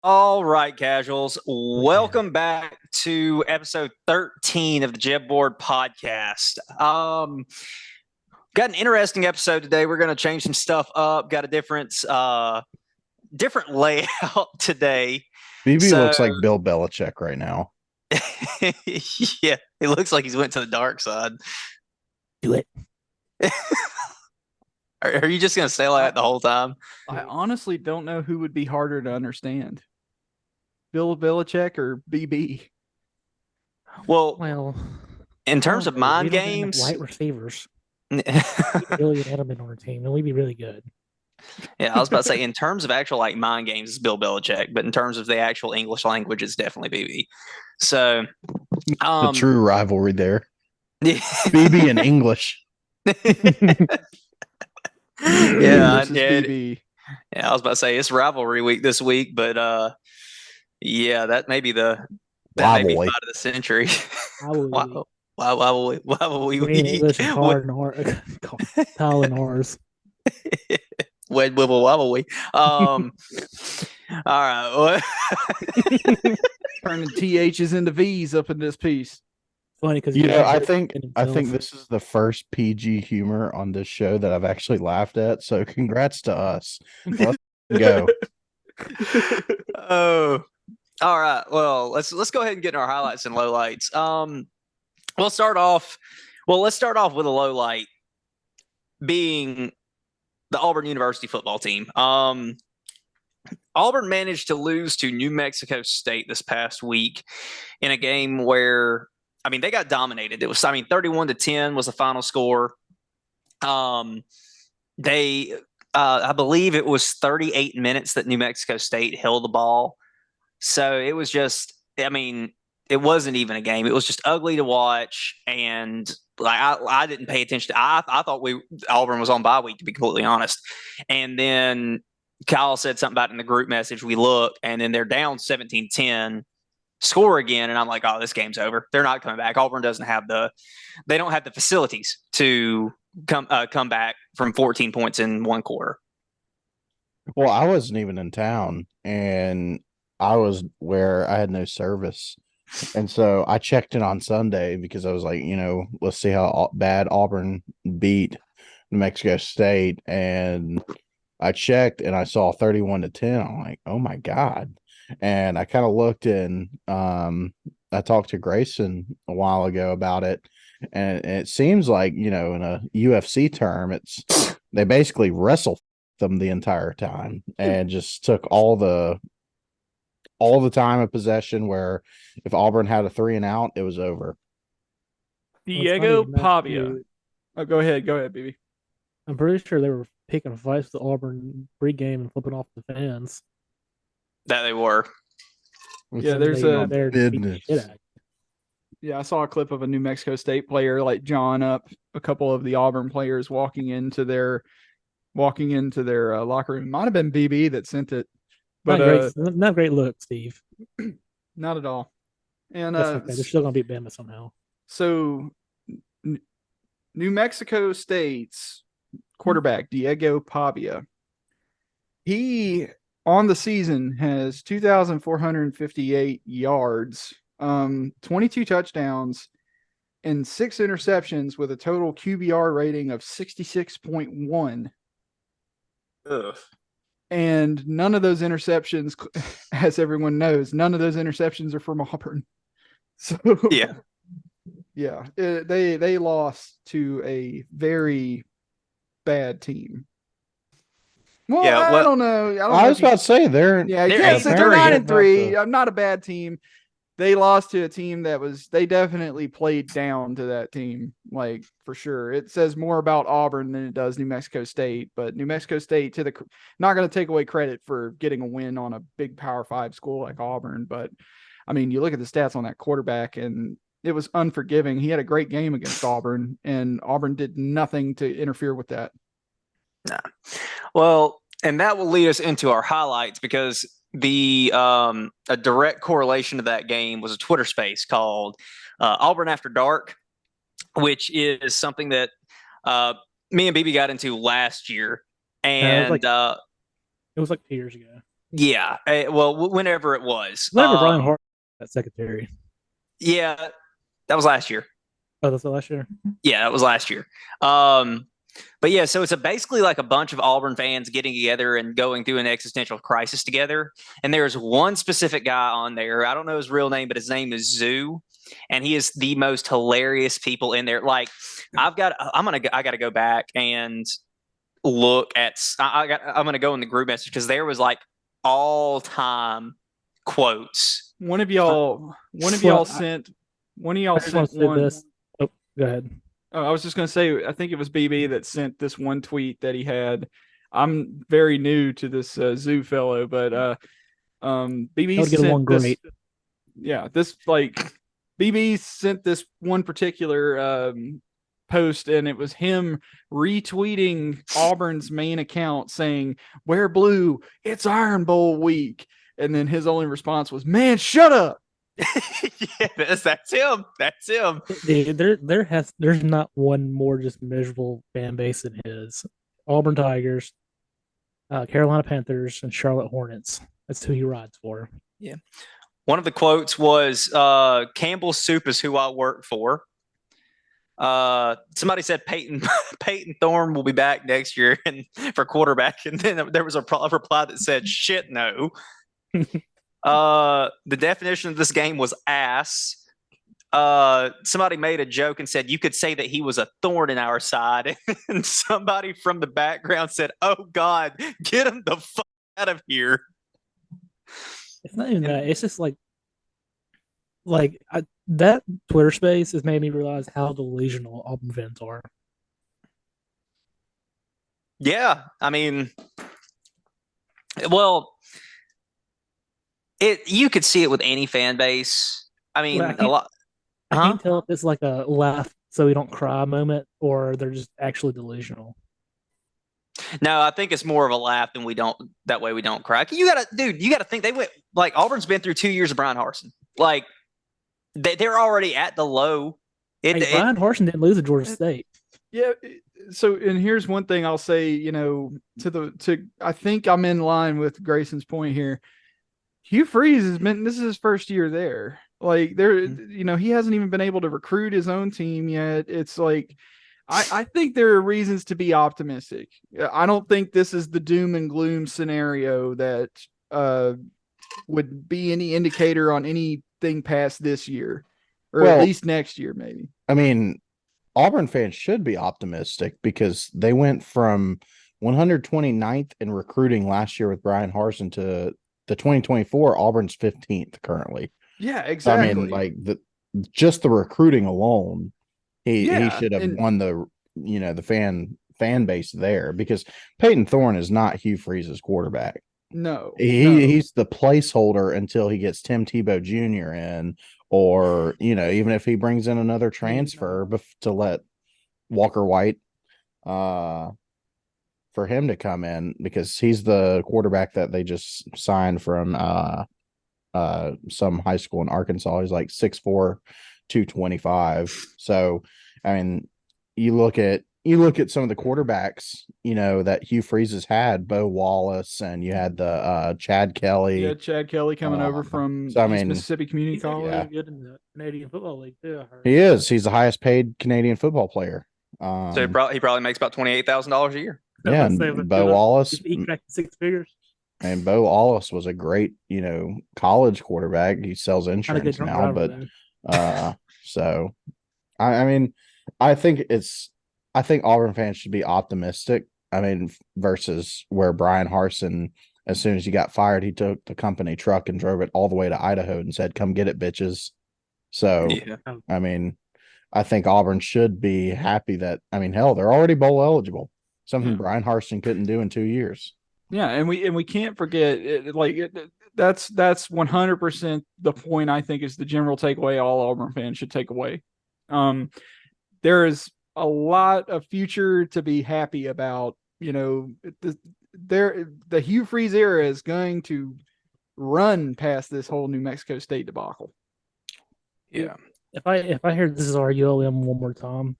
All right, casuals. Welcome back to episode 13 of the JEB Board Podcast. Got an interesting episode today. We're going to change some stuff up. Got a different layout today. BB looks like Bill Belichick right now. Yeah, it looks like he's went to the dark side. Do it. Are you just going to stay like that the whole time? I honestly don't know who would be harder to understand. Bill Belichick or BB? Well, in terms of mind games, wide receivers. Billy and Edelman on our team, and we'd be really good. Yeah, I was about to say, in terms of actual like mind games, it's Bill Belichick, but in terms of the actual English language, it's definitely BB. So, the true rivalry there. BB in English. Yeah, BB. Yeah, I was about to say it's rivalry week this week, but yeah, that may be the fight of the century. Why will we? English and Kyle and ours. Wed wibble wobble we. All right. Turning THs into Vs up in this piece. Funny because I think this is the first PG humor on this show that I've actually laughed at. So congrats to us. Let's go. Oh, all right. Well, let's go ahead and get in our highlights and lowlights. Let's start off with a low light being the Auburn University football team. Auburn managed to lose to New Mexico State this past week in a game where, I mean, they got dominated. It was, 31-10 was the final score. I believe it was 38 minutes that New Mexico State held the ball. So it was just, it wasn't even a game. It was just ugly to watch. And like, I didn't pay attention. I thought Auburn was on bye week, to be completely honest. And then Kyle said something about it in the group message. We look, and then they're down 17-10, score again. And I'm like, oh, this game's over. They're not coming back. Auburn don't have the facilities to come back from 14 points in one quarter. Well, I wasn't even in town, and I was where I had no service. And so I checked in on Sunday because I was like, let's see how bad Auburn beat New Mexico State. And I checked and I saw 31-10. I'm like, oh my God. And I kind of looked and I talked to Grayson a while ago about it. And it seems like, in a UFC term, they basically wrestled them the entire time and just took all the time of possession, where if Auburn had a 3 and out, it was over. Diego Pavia. Oh, go ahead, BB. I'm pretty sure they were picking fights with the Auburn pregame and flipping off the fans. That they were. Yeah, there's Yeah, I saw a clip of a New Mexico State player like jawing up a couple of the Auburn players walking into their locker room. Might have been BB that sent it. But not great look, Steve. Not at all. And okay. They're still gonna beat Bama somehow. So New Mexico State's quarterback, Diego Pavia, he on the season has 2,458 yards, 22 touchdowns, and 6 interceptions with a total QBR rating of 66.1. Ugh. And none of those interceptions, as everyone knows, are from Auburn. So yeah, they lost to a very bad team. Well, yeah, I don't know. I was about to say they're 9-3. I'm not a bad team. They lost to a team they definitely played down to that team, like for sure. It says more about Auburn than it does New Mexico State, but New Mexico State not going to take away credit for getting a win on a big Power 5 school like Auburn. But I mean, you look at the stats on that quarterback and it was unforgiving. He had a great game against Auburn, and Auburn did nothing to interfere with that. Nah. Well, and that will lead us into our highlights, because a direct correlation to that game was a Twitter space called Auburn After Dark, which is something that me and BB got into last year. And it was like 2 years ago. Yeah. Well, whenever it was. Whenever Brian Hart that secretary. Yeah, that was last year. Oh, that's the last year. Yeah, that was last year. But yeah, so it's basically like a bunch of Auburn fans getting together and going through an existential crisis together. And there's one specific guy on there. I don't know his real name, but his name is Zoo, and he is the most hilarious people in there. Like, I got to go back and look at. I'm gonna go in the group message because there was like all time quotes. One of y'all sent one. This. Oh, go ahead. Oh, I was just going to say, I think it was BB that sent this one tweet that he had. I'm very new to this Zoo fellow, but BB sent one great. Yeah, this like BB sent this one particular post, and it was him retweeting Auburn's main account saying, "Wear blue, it's Iron Bowl week," and then his only response was, "Man, shut up." Yeah, that's him. That's him. There's not one more just miserable fan base than his. Auburn Tigers, Carolina Panthers, and Charlotte Hornets. That's who he rides for. Yeah. One of the quotes was, Campbell's Soup is who I work for. Somebody said Peyton Thorne will be back next year for quarterback, and then there was a reply that said, "Shit, no." The definition of this game was ass. Somebody made a joke and said you could say that he was a thorn in our side, and somebody from the background said, "Oh God, get him the fuck out of here." It's not even that. It's just that Twitter space has made me realize how delusional Auburn fans are. Yeah, I mean, well, you could see it with any fan base. I mean, a lot. I can't tell if it's like a laugh so we don't cry moment, or they're just actually delusional. No, I think it's more of a laugh than that way we don't cry. You gotta think they went like Auburn's been through 2 years of Brian Harsin. Like they're already at the low. Brian Harsin didn't lose at Georgia State. Yeah. So, and here's one thing I'll say, I think I'm in line with Grayson's point here. Hugh Freeze this is his first year there. Like he hasn't even been able to recruit his own team yet. It's like, I think there are reasons to be optimistic. I don't think this is the doom and gloom scenario that would be any indicator on anything past this year, or at least next year, maybe. I mean, Auburn fans should be optimistic because they went from 129th in recruiting last year with Brian Harsin to the 2024 Auburn's 15th currently. Yeah, exactly. I mean, like just the recruiting alone, he should have won the fan base there, because Peyton Thorne is not Hugh Freeze's quarterback. No, he's the placeholder until he gets Tim Tebow Jr. in, or even if he brings in another transfer to let Walker White for him to come in, because he's the quarterback that they just signed from some high school in Arkansas. He's like 6'4", 225. So I mean, you look at some of the quarterbacks, that Hugh Freeze has had, Bo Wallace, and you had the Chad Kelly. Yeah, Chad Kelly coming over from Mississippi Community College. Really good in the Canadian Football League too. He is. He's the highest paid Canadian football player. So he probably makes about $28,000 a year. Yeah, and Bo Wallace. He cracked 6 figures. And Bo Wallace was a great, college quarterback. He sells insurance now, but so I mean, I think Auburn fans should be optimistic. I mean, versus where Brian Harsin, as soon as he got fired, he took the company truck and drove it all the way to Idaho and said, "Come get it, bitches." So, yeah. I mean, I think Auburn should be happy that, hell, they're already bowl eligible. Something Brian Harsin couldn't do in 2 years. Yeah, and we can't forget that's 100% the point. I think is the general takeaway all Auburn fans should take away. There is a lot of future to be happy about. The Hugh Freeze era is going to run past this whole New Mexico State debacle. Yeah. If I hear this is RULM one more time,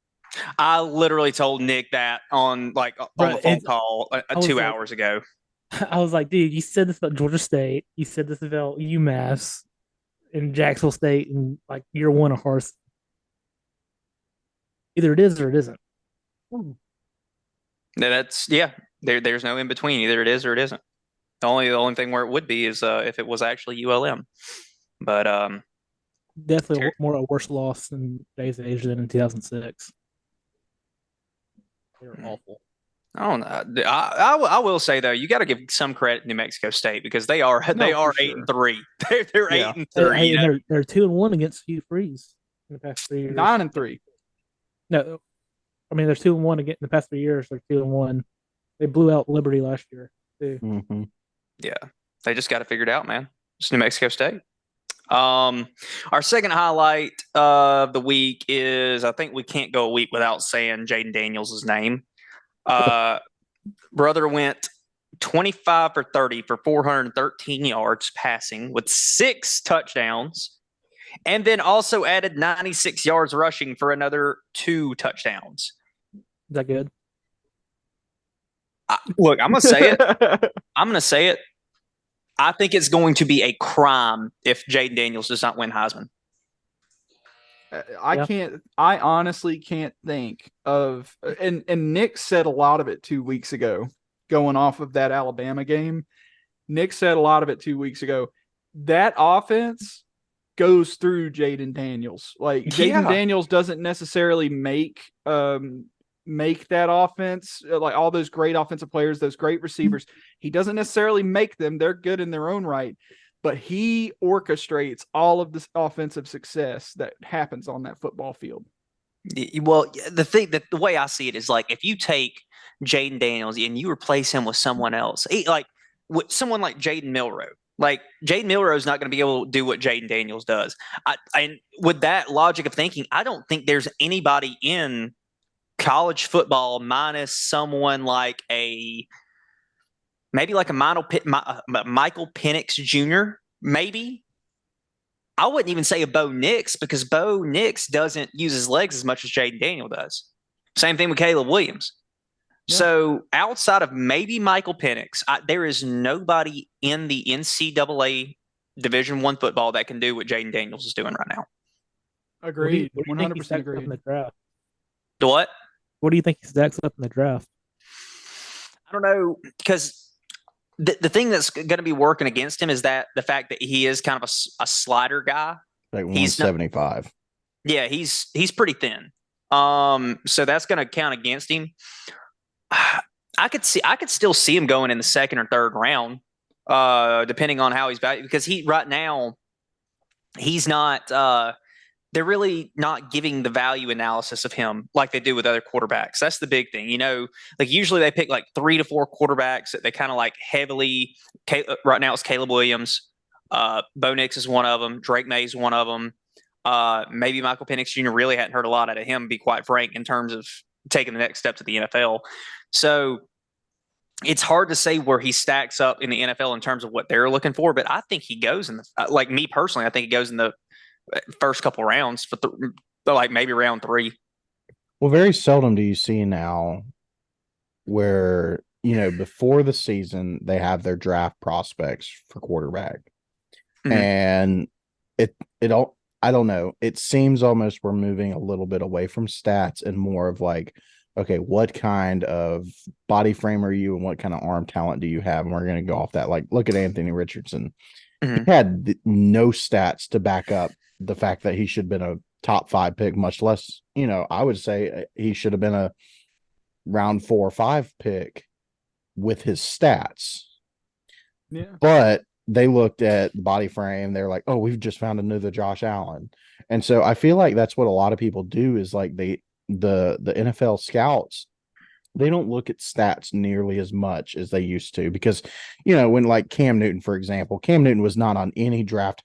I literally told Nick that on the phone call 2 hours ago. I was like, dude, you said this about Georgia State. You said this about UMass and Jacksonville State and like year one of Harsin. Either it is or it isn't. That's yeah. There's no in between. Either it is or it isn't. The only thing where it would be is if it was actually ULM. But definitely more a worse loss in today's age than in 2006. They were awful. I don't know. I will say though, you got to give some credit to New Mexico State because they are 8-3. They're 8-3. They're 2-1 against Hugh Freeze in the past 3 years. 9-3. No, I mean they're 2-1 again in the past 3 years. They're 2-1. They blew out Liberty last year too. Mm-hmm. Yeah, they just got to figure it out, man. It's New Mexico State. Our second highlight of the week is I think we can't go a week without saying Jaden Daniels' name. Brother went 25 for 30 for 413 yards passing with 6 touchdowns, and then also added 96 yards rushing for another 2 touchdowns. Is that good? Look, I'm going to say it. I think it's going to be a crime if Jaden Daniels does not win Heisman. I honestly can't think of, and Nick said a lot of it 2 weeks ago, going off of that Alabama game. Nick said a lot of it 2 weeks ago. That offense goes through Jaden Daniels. Like Jaden Daniels doesn't necessarily make that offense, like all those great offensive players, those great receivers. He doesn't necessarily make them. They're good in their own right. But he orchestrates all of this offensive success that happens on that football field. Well, the way I see it is like if you take Jaden Daniels and you replace him with someone else, with someone like Jaden Milroe. Like Jaden Milroe is not going to be able to do what Jaden Daniels does. And with that logic of thinking, I don't think there's anybody in college football minus someone like maybe like a Michael Penix Jr., maybe. I wouldn't even say a Bo Nix because Bo Nix doesn't use his legs as much as Jaden Daniel does. Same thing with Caleb Williams. Yeah. So outside of maybe Michael Penix, there is nobody in the NCAA Division I football that can do what Jaden Daniels is doing right now. Agreed. What do you 100% agree. In the draft? What? What do you think he stacks up in the draft? I don't know, because the thing that's going to be working against him is that the fact that he is kind of a slider guy. Like 175. Yeah, he's pretty thin. So that's going to count against him. I could still see him going in the second or third round, depending on how he's valued, because right now he's not. They're really not giving the value analysis of him like they do with other quarterbacks. That's the big thing. Like usually they pick like 3 to 4 quarterbacks that they kind of like heavily. Right now it's Caleb Williams. Bo Nix is one of them. Drake May is one of them. Maybe Michael Penix Jr. really hadn't heard a lot out of him, to be quite frank, in terms of taking the next step to the NFL. So it's hard to say where he stacks up in the NFL in terms of what they're looking for. But I think he goes in like me personally, I think he goes in the first couple rounds for like maybe round 3. Well, very seldom do you see now where, before the season, they have their draft prospects for quarterback. Mm-hmm. And I don't know. It seems almost we're moving a little bit away from stats and more of like, okay, what kind of body frame are you and what kind of arm talent do you have? And we're going to go off that. Like, look at Anthony Richardson. Mm-hmm. He had no stats to back up the fact that he should have been a top 5 pick, much less, I would say he should have been a round 4 or 5 pick with his stats. Yeah. But they looked at the body frame. They're like, oh, we've just found another Josh Allen. And so I feel like that's what a lot of people do is like the NFL scouts, they don't look at stats nearly as much as they used to because, when like Cam Newton, for example, Cam Newton was not on any draft,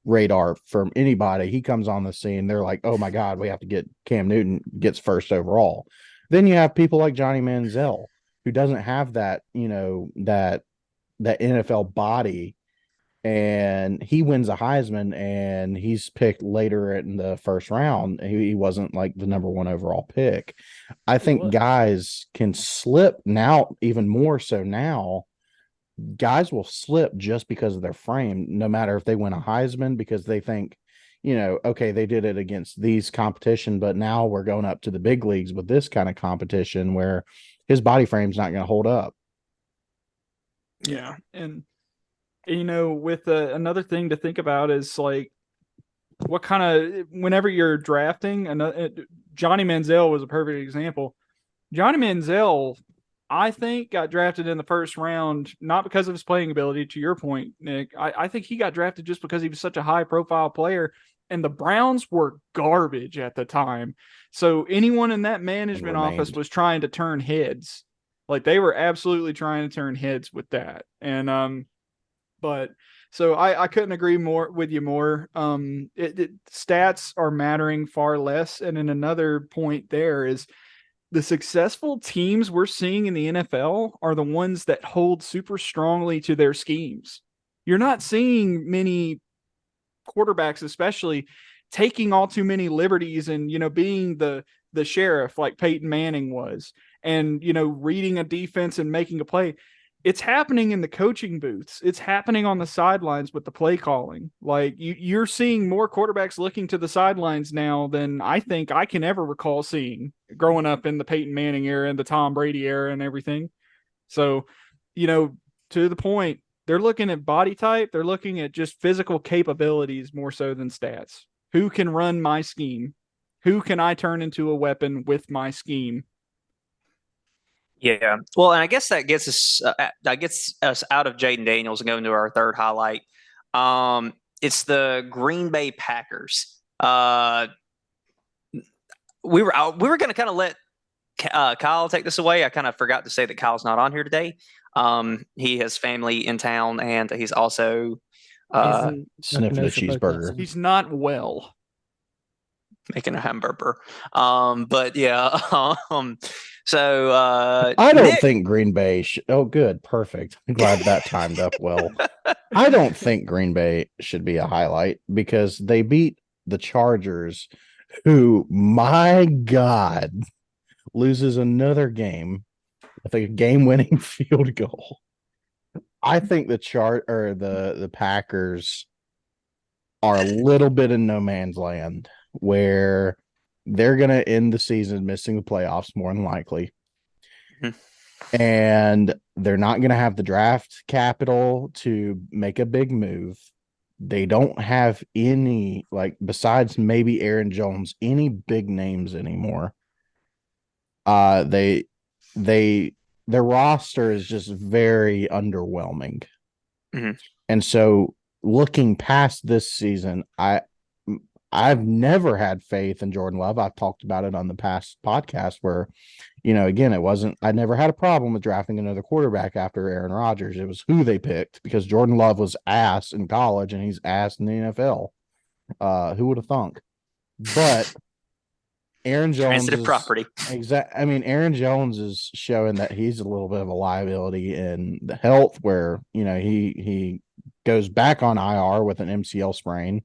radar from anybody. He comes on the scene. They're like, oh my God, we have to get Cam Newton, gets first overall. Then you have people like Johnny Manziel, who doesn't have that, that NFL body and he wins a Heisman, and he's picked later in the first round. He wasn't like the number one overall pick. I think guys can slip now, even more so now. Guys will slip just because of their frame, no matter if they win a Heisman, because they think, okay, they did it against these competition, but now we're going up to the big leagues with this kind of competition where his body frame's not going to hold up. Yeah. And, with another thing to think about is like, what kind of, whenever you're drafting, Johnny Manziel was a perfect example. Johnny Manziel, I think, got drafted in the first round, not because of his playing ability, to your point, Nick. I think he got drafted just because he was such a high-profile player, and the Browns were garbage at the time. So anyone in that management office was trying to turn heads. Like, they were absolutely trying to turn heads with that. And, but so I couldn't agree more with you more. Stats are mattering far less. And then another point there is the successful teams we're seeing in the NFL are the ones that hold super strongly to their schemes. You're not seeing many quarterbacks, especially, taking all too many liberties and, being the sheriff like Peyton Manning was, and, reading a defense and making a play. It's happening in the coaching booths. It's happening on the sidelines with the play calling. Like, you're seeing more quarterbacks looking to the sidelines now than I think I can ever recall seeing growing up in the Peyton Manning era and the Tom Brady era and everything. So, to the point, they're looking at body type. They're looking at just physical capabilities more so than stats. Who can run my scheme? Who can I turn into a weapon with my scheme? Yeah. Well, and I guess that gets us out of Jaden Daniels and going to our third highlight. It's the Green Bay Packers. We were going to kind of let Kyle take this away. I kind of forgot to say that Kyle's not on here today. He has family in town, and he's also sniffing a cheeseburger. He's not well. Making a hamburger. But yeah. So I don't think Green Bay oh, good, perfect. I'm glad that timed up well. I don't think Green Bay should be a highlight because they beat the Chargers, who, my God, loses another game with a game-winning field goal. I think the Packers are a little bit in no man's land where they're going to end the season missing the playoffs more than likely. Mm-hmm. And they're not going to have the draft capital to make a big move. They don't have any, besides maybe Aaron Jones, any big names anymore. Their roster is just very underwhelming. Mm-hmm. And so looking past this season, I've never had faith in Jordan Love. I've talked about it on the past podcast where, again, I never had a problem with drafting another quarterback after Aaron Rodgers. It was who they picked because Jordan Love was ass in college and he's ass in the NFL. Who would have thunk? But Aaron Jones sensitive property. Exactly. I mean, Aaron Jones is showing that he's a little bit of a liability in the health where, he goes back on IR with an MCL sprain.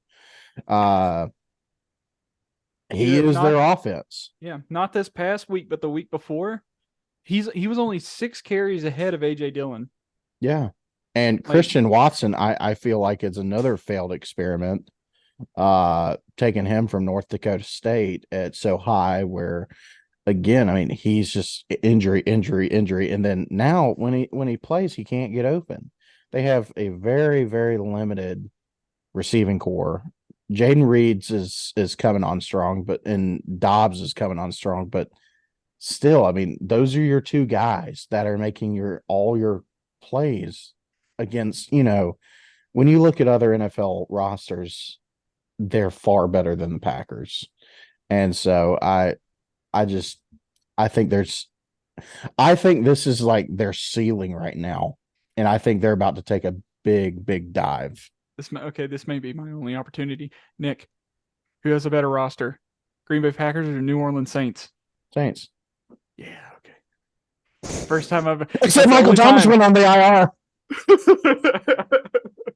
He is their offense. Yeah, not this past week, but the week before. He was only 6 carries ahead of AJ Dillon. Yeah. And Christian Watson, I feel like it's another failed experiment. Taking him from North Dakota State at so high where, again, I mean, he's just injury. And then now when he plays, he can't get open. They have a very, very limited receiving core. Jaden Reeds is coming on strong, and Dobbs is coming on strong, but still, I mean, those are your two guys that are making all your plays against, when you look at other NFL rosters, they're far better than the Packers. And so I think this is like their ceiling right now. And I think they're about to take a big, big dive. This may be my only opportunity. Nick, who has a better roster? Green Bay Packers or New Orleans Saints? Saints. Yeah, okay. First time I've except Michael Thomas went on the IR.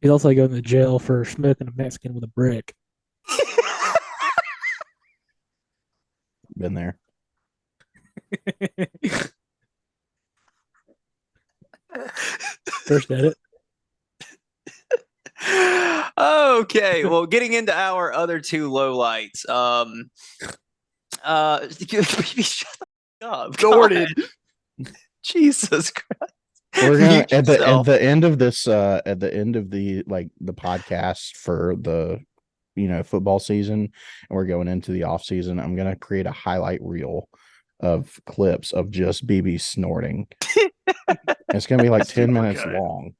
He's also going to jail for smoking a Mexican with a brick. Been there. First edit. Okay, well, getting into our other two lowlights. Shut up, Jordan. Jesus Christ. We're gonna Mute at yourself. the end of this at the end of the the podcast for the football season, and we're going into the off season. I'm gonna create a highlight reel of clips of just BB snorting. It's gonna be like 10 minutes long.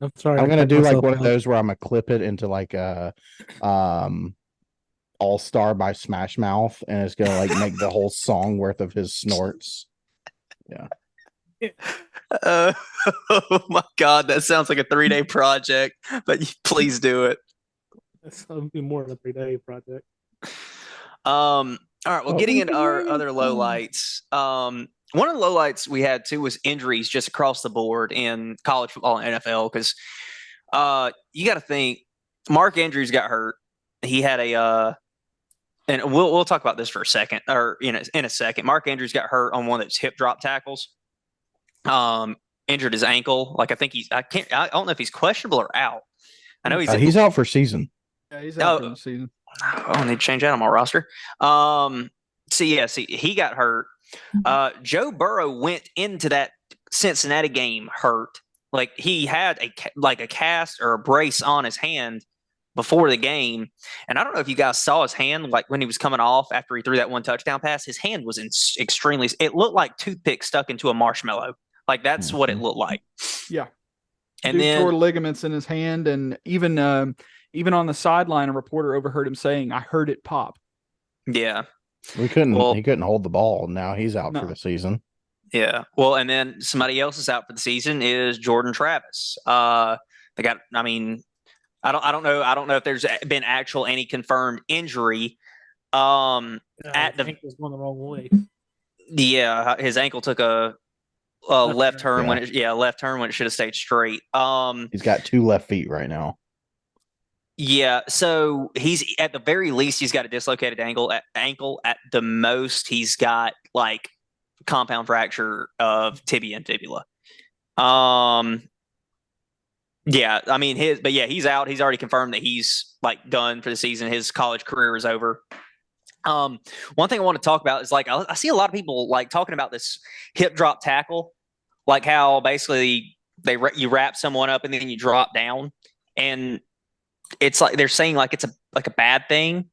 I'm sorry. I'm gonna do like one of those where I'm gonna clip it into like a All Star by Smash Mouth, and it's gonna like make the whole song worth of his snorts. Yeah. Oh my God, that sounds like a 3-day project, but please do it. That's gonna be more than a 3-day project. All right, well, getting into our other lowlights. One of the lowlights we had too was injuries just across the board in college football and NFL, because you got to think Mark Andrews got hurt. He had and we'll talk about this for a second, or in a second. Mark Andrews got hurt on one of those hip drop tackles. Injured his ankle. Like, I think I don't know if he's questionable or out. I know he's out for season. Yeah, he's out for the season. I need to change that on my roster. He got hurt. Joe Burrow went into that Cincinnati game hurt. Like, he had a cast or a brace on his hand before the game, and I don't know if you guys saw his hand. Like, when he was coming off after he threw that one touchdown pass, his hand was extremely. It looked like toothpick stuck into a marshmallow. Like, that's what it looked like. Yeah, and Dude then tore ligaments in his hand, and even on the sideline, a reporter overheard him saying, "I heard it pop." Yeah, he couldn't hold the ball. Now he's out for the season. Yeah. Well, and then somebody else is out for the season is Jordan Travis. I don't know if there's been any confirmed injury. His ankle's going the wrong way. Yeah, his ankle took a left turn when it should have stayed straight. He's got 2 left feet right now. Yeah, so he's at the very least he's got a dislocated ankle. At the most, he's got like compound fracture of tibia and fibula. Yeah, I mean he's out. He's already confirmed that he's like done for the season. His college career is over. One thing I want to talk about is like I see a lot of people like talking about this hip drop tackle, like how basically you wrap someone up and then you drop down, and it's like they're saying like it's a bad thing,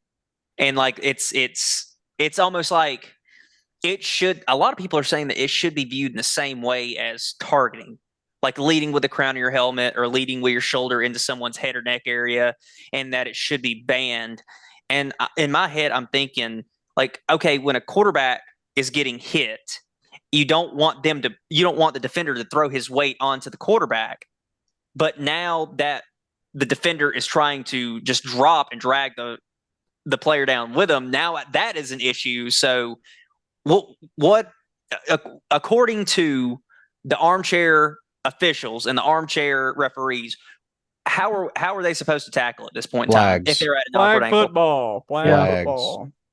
and like it's almost like it should. A lot of people are saying that it should be viewed in the same way as targeting, like leading with the crown of your helmet or leading with your shoulder into someone's head or neck area, and that it should be banned. And in my head, I'm thinking like, okay, when a quarterback is getting hit, you don't want the defender to throw his weight onto the quarterback. But now that the defender is trying to just drop and drag the player down with him, now that is an issue. So what according to the armchair officials and the armchair referees, how are they supposed to tackle at this point in time if they're at an awkward ankle? Football.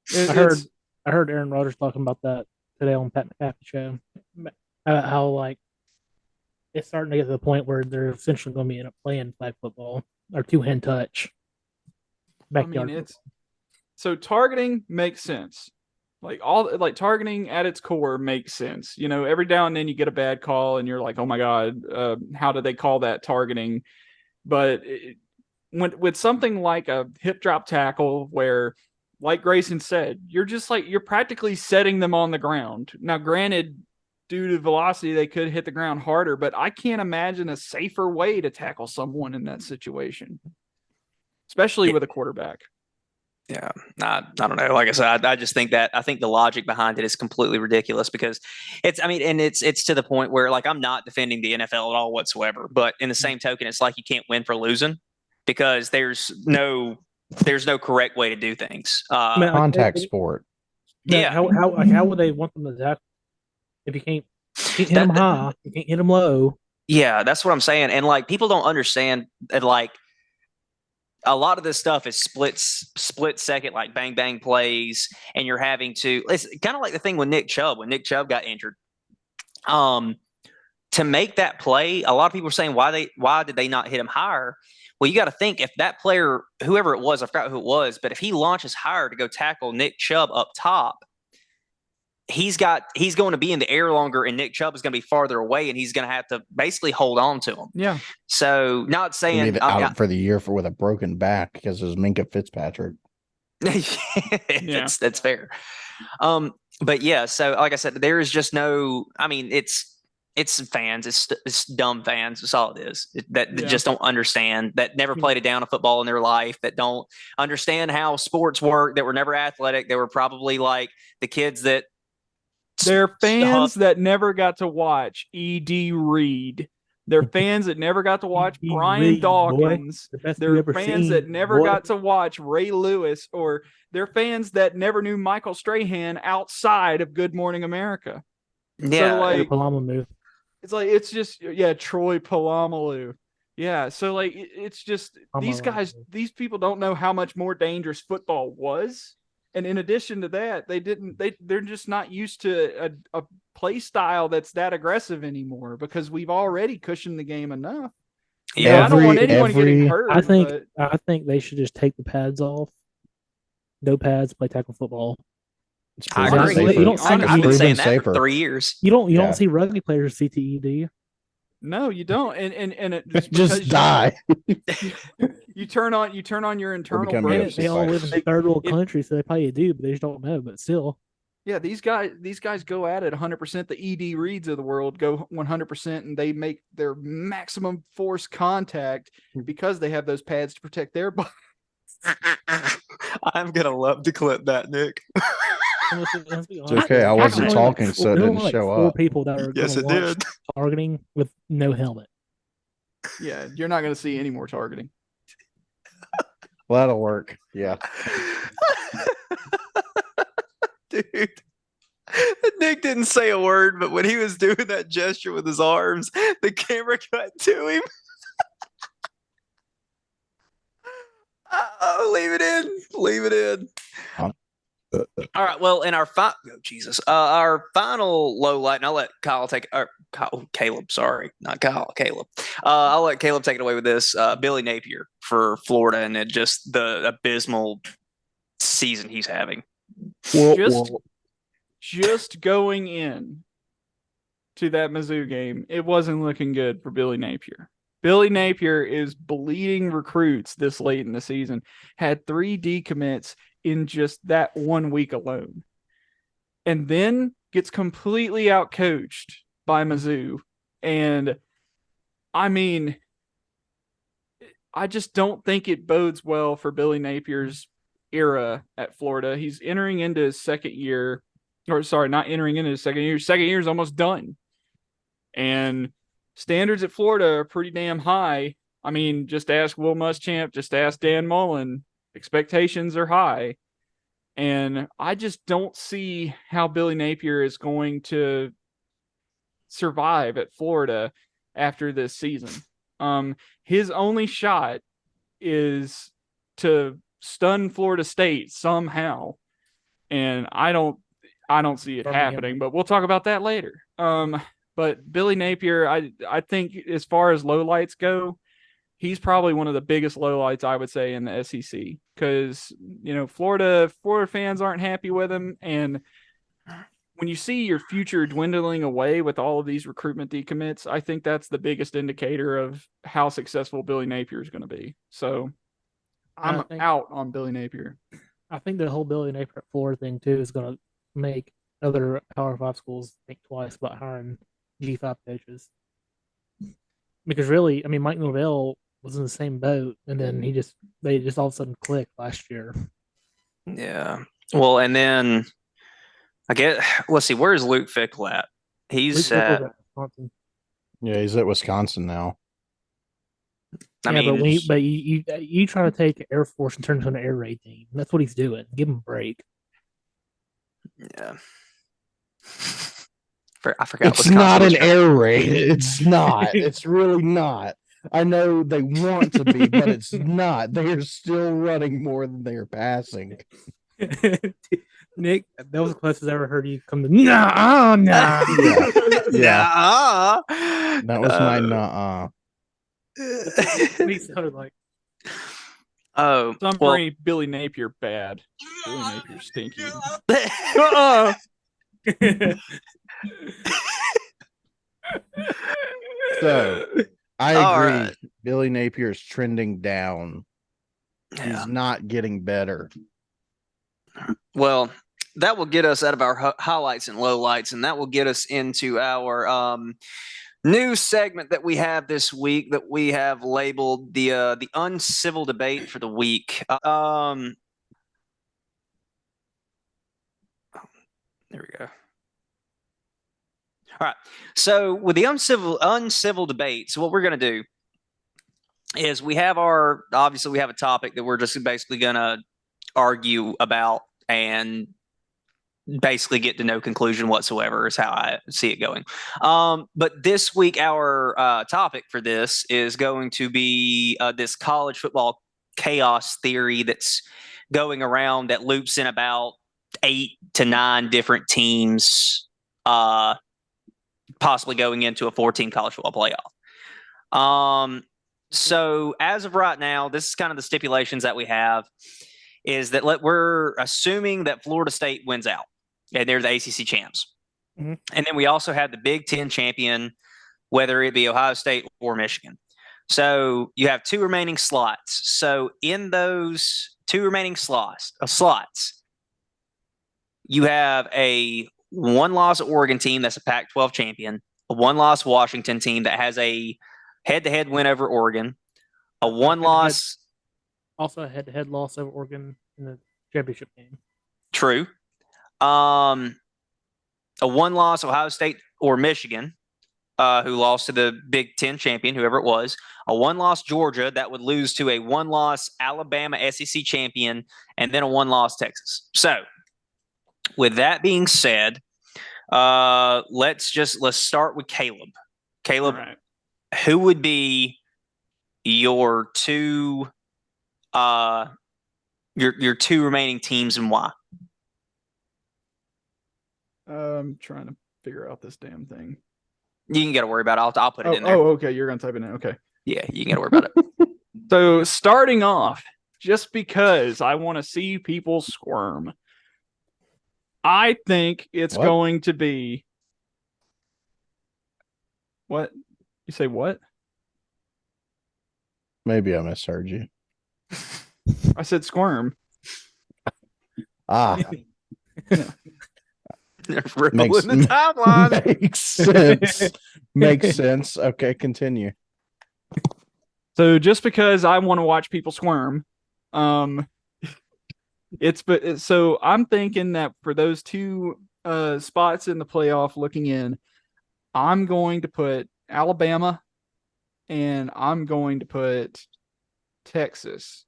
I heard Aaron Rodgers talking about that today on Pat McAfee show. How like it's starting to get to the point where they're essentially going to be playing flag football or 2-hand touch. Backyard. So targeting makes sense. Like targeting at its core makes sense. You know, every now and then you get a bad call and you're like, oh my God, how did they call that targeting? But with something like a hip drop tackle where, like Grayson said, you're practically setting them on the ground. Now, granted, due to velocity, they could hit the ground harder, but I can't imagine a safer way to tackle someone in that situation, especially with a quarterback. Yeah, I don't know. Like I said, I just think the logic behind it is completely ridiculous because it's to the point where like I'm not defending the NFL at all whatsoever. But in the same token, it's like you can't win for losing because there's no correct way to do things. Contact sport. Yeah. How would they want them to tackle if you can't hit them high, you can't hit them low? Yeah, that's what I'm saying. And like people don't understand that like a lot of this stuff is split second, like bang bang plays, and you're having to. It's kind of like the thing with Nick Chubb when Nick Chubb got injured. To make that play, a lot of people are saying why did they not hit him higher? Well, you got to think if that player, whoever it was, I forgot who it was, but if he launches higher to go tackle Nick Chubb up top, he's going to be in the air longer, and Nick Chubb is going to be farther away, and he's going to have to basically hold on to him. Yeah. So, not saying out for the year with a broken back because it was Minka Fitzpatrick. That's fair. But yeah, so like I said, there is just no. I mean, it's fans. It's dumb fans. That's all it is. That just don't understand. That never played a down of football in their life. That don't understand how sports work. That were never athletic. They were probably like the kids that. They're fans that never got to watch E.D. Reed. They're fans that never got to watch Brian Dawkins. They're fans that never got to watch Ray Lewis, or they're fans that never knew Michael Strahan outside of Good Morning America. Yeah, so like, Palamalu. It's just Troy Polamalu. Yeah, so like it's just these people don't know how much more dangerous football was. And in addition to that, they're just not used to a play style that's that aggressive anymore because we've already cushioned the game enough. Yeah, I don't want anyone getting hurt. I think they should just take the pads off. No pads, play tackle football. I agree. I've been saying that for 3 years. You don't see rugby players CTE, do you? No, you don't. And it just die. You turn on your internal brain. They all live in third world countries, so they probably do, but they just don't know. But still, yeah, these guys go at it 100%. The E.D. Reeds of the world go 100%, and they make their maximum force contact because they have those pads to protect their body. I'm gonna love to clip that, Nick. It's okay. I wasn't talking, so it didn't show up. 4 people that are yes, it did. Targeting with no helmet. Yeah, you're not going to see any more targeting. Well, that'll work. Yeah. Dude. Nick didn't say a word, but when he was doing that gesture with his arms, the camera cut to him. Oh, leave it in. Leave it in. All right. Well, in our our final low light, and I'll let Caleb. Sorry, not Kyle. Caleb. I'll let Caleb take it away with this. Billy Napier for Florida, and just the abysmal season he's having. Just going in to that Mizzou game, it wasn't looking good for Billy Napier. Billy Napier is bleeding recruits this late in the season. Had 3 decommits in just that 1 week alone. And then gets completely outcoached by Mizzou. And I mean, I just don't think it bodes well for Billy Napier's era at Florida. He's entering into his second year. Or sorry, not entering into his second year. Second year is almost done. And standards at Florida are pretty damn high. I mean, just ask Will Muschamp, just ask Dan Mullen. Expectations are high. And I just don't see how Billy Napier is going to survive at Florida after this season. His only shot is to stun Florida State somehow. And I don't see it happening, but we'll talk about that later. But Billy Napier, I think as far as lowlights go, he's probably one of the biggest lowlights, I would say, in the SEC because, Florida fans aren't happy with him. And when you see your future dwindling away with all of these recruitment decommits, I think that's the biggest indicator of how successful Billy Napier is going to be. So I'm out on Billy Napier. I think the whole Billy Napier at Florida thing, too, is going to make other Power 5 schools think twice about hiring G5 coaches. Because really, I mean, Mike Norvell was in the same boat, and then they just all of a sudden clicked last year. Yeah. Well, and then let's see, where's Luke Fickle at? He's at Wisconsin. Yeah, he's at Wisconsin now. But you try to take Air Force and turn it into an air raid team. That's what he's doing. Give him a break. Yeah. I forgot. It's not an air raid. It's not. It's really not. I know they want to be, but it's not. They are still running more than they are passing. Nick, that was the closest I ever heard you come to. Nah. Yeah. That was my nah. He sounded like. Oh, Summary: Billy Napier bad. Billy Napier stinky. So I agree. Right. Billy Napier is trending down. He's not getting better. Well, that will get us out of our highlights and lowlights, and that will get us into our new segment that we have this week that we have labeled the uncivil debate for the week. There we go. All right. So with the uncivil debates, what we're going to do is we have obviously we have a topic that we're just basically going to argue about and basically get to no conclusion whatsoever is how I see it going. But this week, our topic for this is going to be this college football chaos theory that's going around that loops in about 8 to 9 different teams, possibly going into a 14 college football playoff. So as of right now, this is kind of the stipulations that we have is that we're assuming that Florida State wins out and they're the ACC champs. Mm-hmm. And then we also have the Big Ten champion, whether it be Ohio State or Michigan. So you have 2 remaining slots. So in those 2 remaining slots, you have a 1-loss Oregon team that's a Pac-12 champion, a 1-loss Washington team that has a head-to-head win over Oregon, a 1-loss. Also a head-to-head loss over Oregon in the championship game. True. A 1-loss Ohio State or Michigan, who lost to the Big Ten champion, whoever it was. A 1-loss Georgia that would lose to a 1-loss Alabama SEC champion, and then a 1-loss Texas. So, with that being said, let's start with Caleb. Caleb, right. Who would be your 2 your 2 remaining teams and why? I'm trying to figure out this damn thing. You can get to worry about it. I'll put it in there. Oh, okay. You're gonna type it in. Okay. Yeah, you can get to worry about it. So starting off, just because I want to see people squirm, I think it's going to be what? You say what? Maybe I misheard you. I said squirm. Rippling the timeline. Makes sense. Makes sense. Okay, continue. So just because I want to watch people squirm, so I'm thinking that for those 2 spots in the playoff looking in, I'm going to put Alabama and I'm going to put Texas.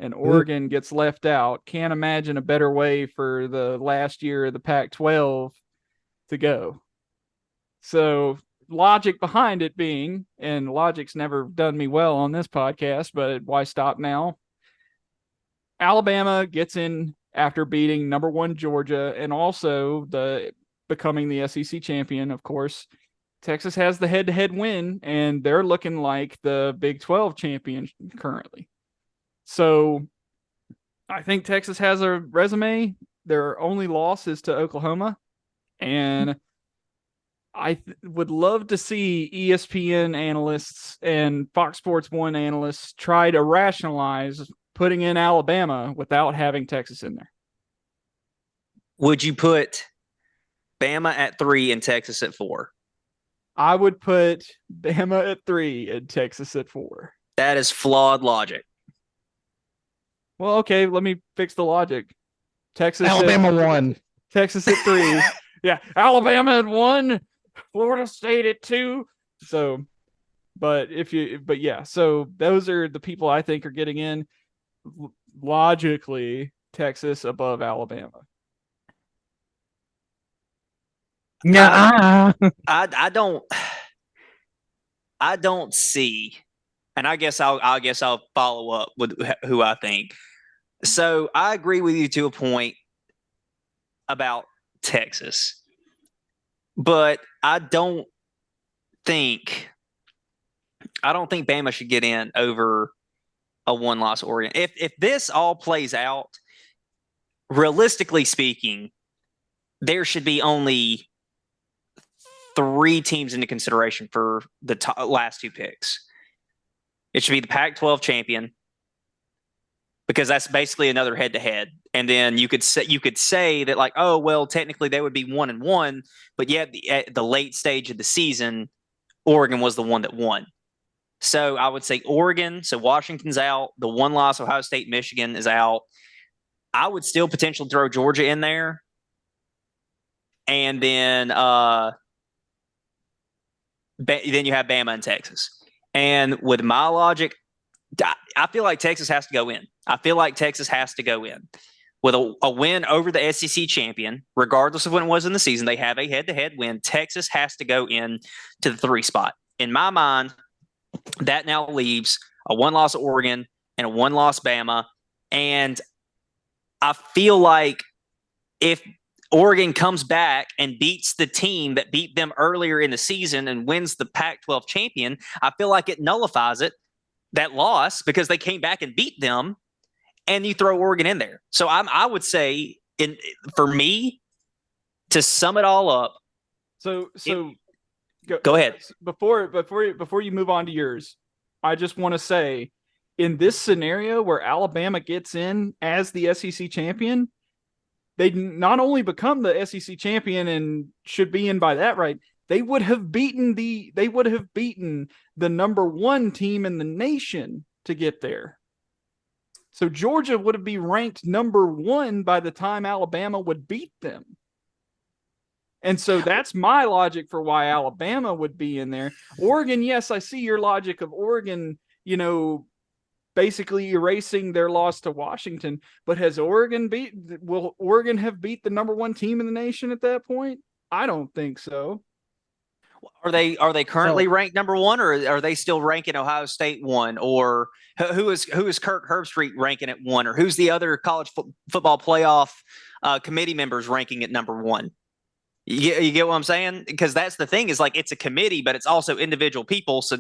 And Oregon gets left out. Can't imagine a better way for the last year of the Pac-12 to go. So logic behind it being, and logic's never done me well on this podcast, but why stop now? Alabama gets in after beating number 1 Georgia and also becoming the SEC champion, of course. Texas has the head-to-head win, and they're looking like the Big 12 champion currently. So I think Texas has a resume. Their only loss is to Oklahoma. And I would love to see ESPN analysts and Fox Sports 1 analysts try to rationalize putting in Alabama without having Texas in there. Would you put Bama at 3 and Texas at 4? I would put Bama at 3 and Texas at 4. That is flawed logic. Well, okay, let me fix the logic. Alabama won. Texas at 3. Yeah, Alabama at 1, Florida State at 2. So, but yeah, so those are the people I think are getting in. Logically, Texas above Alabama. Yeah, I don't see and I guess I'll follow up with who I think. So I agree with you to a point about Texas, but I don't think Bama should get in over a one-loss Oregon. If this all plays out, realistically speaking, there should be only 3 teams into consideration for the last 2 picks. It should be the Pac-12 champion, because that's basically another head-to-head. And then you could say that, like, oh well, technically they would be 1-1, but yet at the late stage of the season, Oregon was the one that won. So I would say Oregon. So Washington's out. The one loss, Ohio State, Michigan is out. I would still potentially throw Georgia in there, and then you have Bama and Texas. And with my logic, I feel like Texas has to go in. With a win over the SEC champion, regardless of when it was in the season. They have a head-to-head win. Texas has to go in to the 3 spot. In my mind, that now leaves a one-loss Oregon and a one-loss Bama. And I feel like if Oregon comes back and beats the team that beat them earlier in the season and wins the Pac-12 champion, I feel like it nullifies that loss, because they came back and beat them, and you throw Oregon in there. So I would say, for me, to sum it all up. So go ahead. Before you move on to yours, I just want to say, in this scenario where Alabama gets in as the SEC champion, they not only become the SEC champion and should be in by that right, they would have beaten the number 1 team in the nation to get there. So Georgia would be ranked number 1 by the time Alabama would beat them. And so that's my logic for why Alabama would be in there. Oregon, yes, I see your logic of Oregon, basically erasing their loss to Washington. But will Oregon have beat the number 1 team in the nation at that point? I don't think so. Are they currently ranked number 1, or are they still ranking Ohio State 1? Or who is Kirk Herbstreit ranking at 1? Or who's the other college football playoff committee members ranking at number 1? You get what I'm saying? Because that's the thing, is like, it's a committee, but it's also individual people. So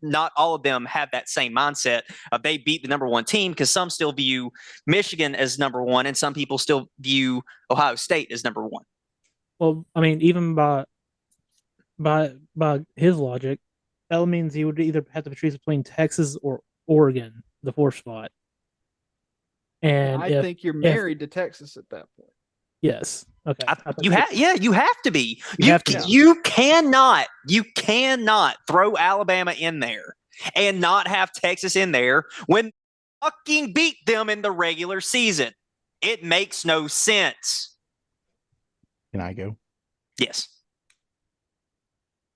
not all of them have that same mindset of they beat the number 1 team, because some still view Michigan as number 1, and some people still view Ohio State as number 1. Well, I mean, even by his logic, that means he would either have to choose between Texas or Oregon, the 4th spot. And I think you're married to Texas at that point. Yes. Okay. You have to be. You cannot throw Alabama in there and not have Texas in there when fucking beat them in the regular season. It makes no sense. Can I go? Yes.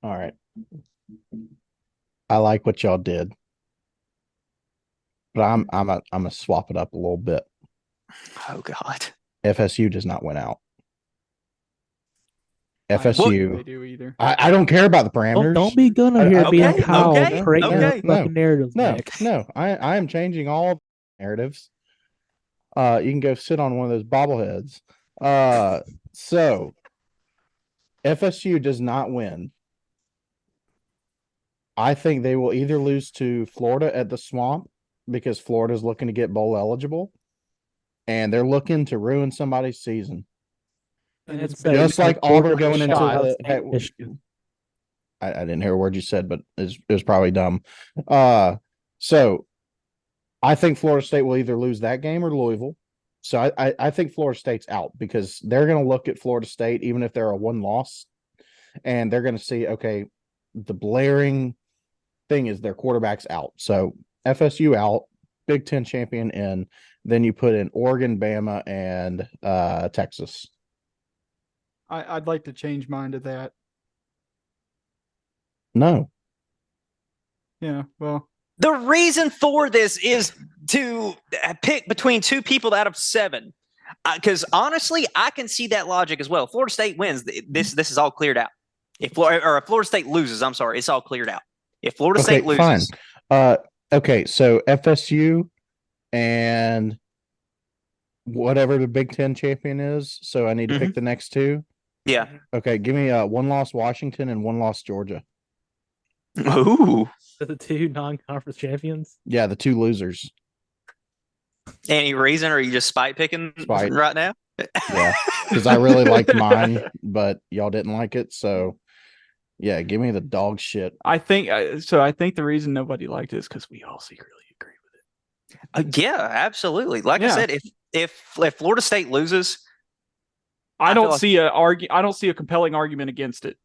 All right. I like what y'all did, but I'm gonna swap it up a little bit. Oh God. FSU does not win out. FSU. They do either. I don't care about the parameters. Don't be gonna here being Kyle creating fucking narratives. No. I am changing all narratives. You can go sit on one of those bobbleheads. So FSU does not win. I think they will either lose to Florida at the Swamp, because Florida's looking to get bowl eligible, and they're looking to ruin somebody's season. And it's just like Auburn going into Michigan. I didn't hear a word you said, but it was probably dumb. So I think Florida State will either lose that game or Louisville. So I think Florida State's out, because they're going to look at Florida State, even if they're a 1 loss, and they're going to see, okay, the blaring thing is their quarterback's out. So FSU out, Big Ten champion in, then you put in Oregon, Bama, and Texas. I'd like to change mine to that. No. Yeah, well. The reason for this is to pick between 2 people out of 7. Because honestly, I can see that logic as well. Florida State wins. This is all cleared out. If Florida State loses, I'm sorry, it's all cleared out. If Florida State loses, fine. Okay, so FSU and whatever the Big Ten champion is. So I need to pick the next two. Yeah. Okay, give me one loss Washington and one loss Georgia. Ooh. So the two non-conference champions. Yeah, the two losers. Any reason, or are you just spite picking right now? Yeah, because I really liked mine, but y'all didn't like it. So, yeah, give me the dog shit. I think so. I think the reason nobody liked it is because we all secretly agree with it. Yeah, absolutely. Like I said, if Florida State loses, I don't see a compelling argument against it.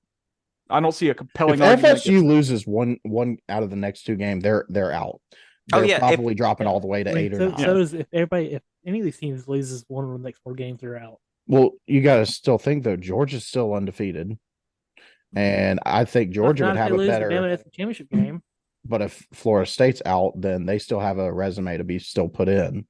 I don't see a compelling if argument. FSU loses one out of the next two games, they're out. They're probably dropping all the way to 8 or 9. So does if any of these teams loses one of the next 4 games, they're out. Well, you got to still think though, Georgia's still undefeated, and I think Georgia would have a better championship game. But if Florida State's out, then they still have a resume to be still put in.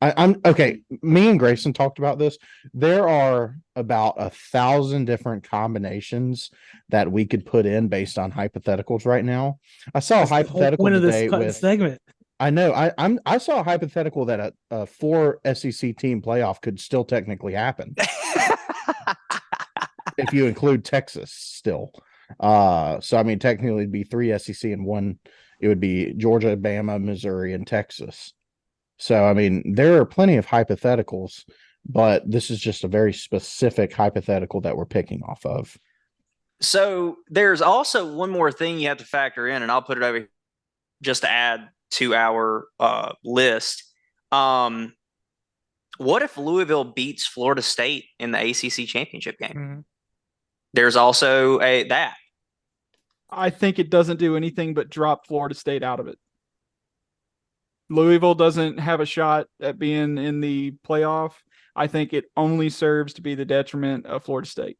I'm okay. Me and Grayson talked about this. There are about 1,000 different combinations that we could put in based on hypotheticals right now. I saw a hypothetical today with segment. I know. I saw a hypothetical that a 4 SEC team playoff could still technically happen if you include Texas still. So I mean, technically it'd be 3 SEC and 1. It would be Georgia, Bama, Missouri, and Texas. So, I mean, there are plenty of hypotheticals, but this is just a very specific hypothetical that we're picking off of. So there's also one more thing you have to factor in, and I'll put it over just to add to our list. What if Louisville beats Florida State in the ACC championship game? Mm-hmm. There's also that. I think it doesn't do anything but drop Florida State out of it. Louisville doesn't have a shot at being in the playoff. I think it only serves to be the detriment of Florida State.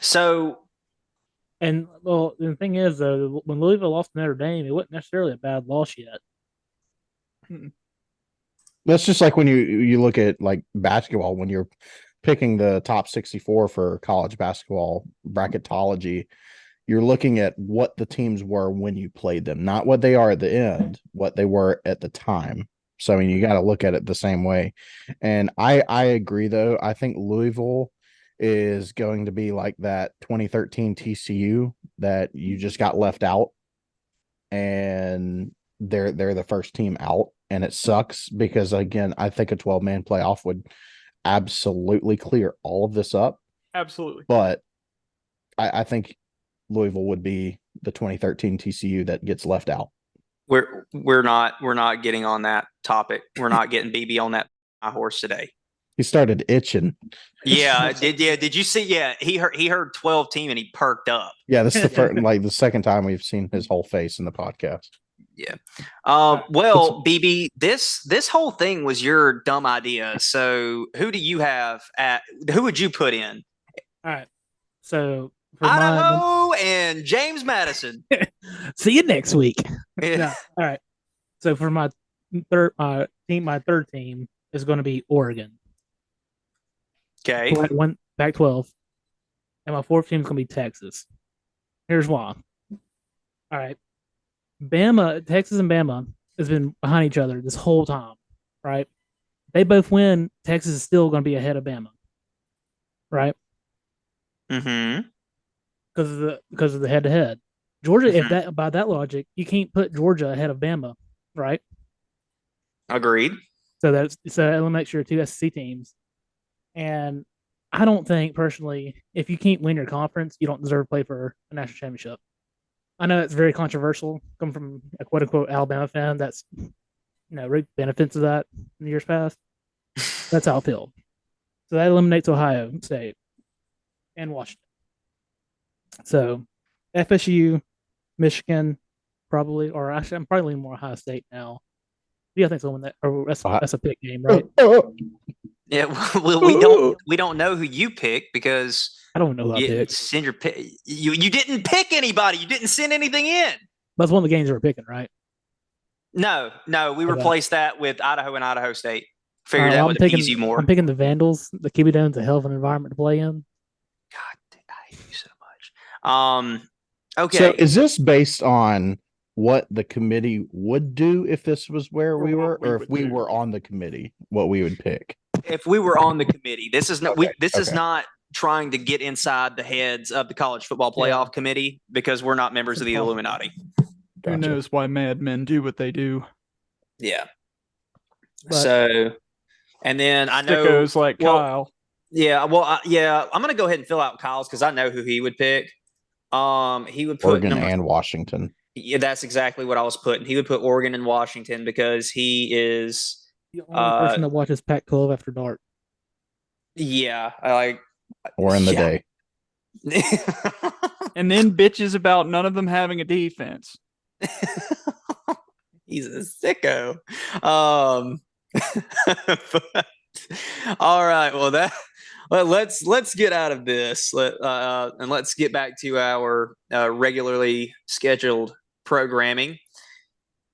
So, and well, the thing is, though, when Louisville lost to Notre Dame, it wasn't necessarily a bad loss yet. That's just like when you look at like basketball, when you're picking the top 64 for college basketball bracketology. You're looking at what the teams were when you played them, not what they are at the end, what they were at the time. So, I mean, you got to look at it the same way. And I agree, though. I think Louisville is going to be like that 2013 TCU that you just got left out. And they're the first team out. And it sucks because, again, I think a 12-man playoff would absolutely clear all of this up. Absolutely. But I think Louisville would be the 2013 TCU that gets left out. We're not getting on that topic. We're not getting BB on that horse today. He started itching. Yeah, did you see? Yeah, he heard 12 team and he perked up. Yeah, this is the first, like the second time we've seen his whole face in the podcast. Yeah. Well, BB, this whole thing was your dumb idea. So who do you have who would you put in? All right. So Idaho and James Madison. See you next week. Yeah. No, all right. So for my third team is going to be Oregon. Okay. One Pac-12, and my fourth team is going to be Texas. Here's why. All right. Texas and Bama has been behind each other this whole time, right? They both win. Texas is still going to be ahead of Bama, right? Mm-hmm. Because of the head-to-head. Georgia, if by that logic, you can't put Georgia ahead of Bama, right? Agreed. So that eliminates your 2 SEC teams. And I don't think personally, if you can't win your conference, you don't deserve to play for a national championship. I know it's very controversial, coming from a quote unquote Alabama fan that's reaped benefits of that in the years past. That's how I feel. So that eliminates Ohio State and Washington. So FSU, Michigan, probably, or actually I'm probably leaning more Ohio State now. Do you think someone that's a pick game, right? Yeah, well, we don't know who you pick because I don't know that pick. Send your pick. You didn't pick anybody. You didn't send anything in. That's one of the games we're picking, right? No, we replaced that with Idaho and Idaho State. Figured that would appease you more. I'm picking the Vandals. The Kibidone's a hell of an environment to play in. God, I hate you so much. Okay. So is this based on what the committee would do if this was where we were, or if we do. were on the committee, what we would pick? If we were on the committee, this is not. Okay, This is not trying to get inside the heads of the college football playoff committee because we're not members of the Illuminati. Who knows why madmen do what they do? Yeah. But- So, and then I know Sickos like Kyle. Yeah, well, I'm gonna go ahead and fill out Kyle's because I know who he would pick. He would put Oregon and Washington. Yeah, that's exactly what I was putting. He would put Oregon and Washington because he is The only person that watches Pac-12 after dark. Yeah, I like or in the day. And then bitches about none of them having a defense. He's a sicko. But, all right. Well, let's get out of this. And let's get back to our regularly scheduled programming.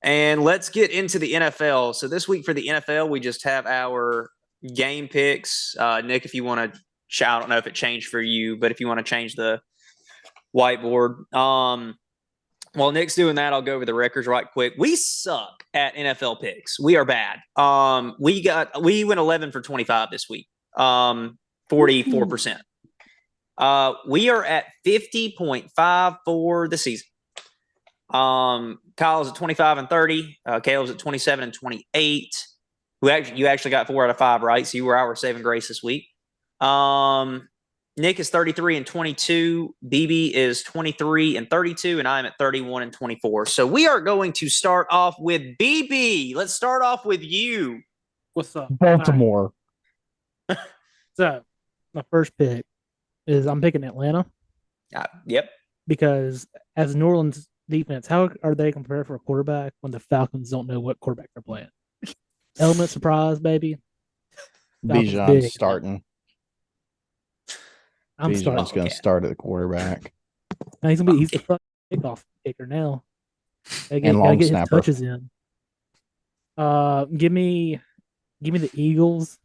And let's get into the NFL. So this week for the NFL, we just have our game picks. Nick, if you want to I don't know if it changed for you, but if you want to change the whiteboard. While Nick's doing that, I'll go over the records right quick. We suck at NFL picks. We are bad. We went 11 for 25 this week. 44%. We are at 50.5 for the season. Kyle's at 25 and 30. Caleb's at 27 and 28. You actually got 4 out of 5 right, so you were our saving grace this week. Nick is 33 and 22. BB is 23 and 32, and I'm at 31 and 24. So we are going to start off with BB. Let's start off with you. What's up? Baltimore. So my first pick is I'm picking Atlanta. Yep. Because as New Orleans defense, how are they compared for a quarterback when the Falcons don't know what quarterback they're playing? Element surprise, baby. Bijan's starting. Bijan's going to start at the quarterback. He's the fucking kickoff kicker now. And long get snapper. His touches in. Give me the Eagles.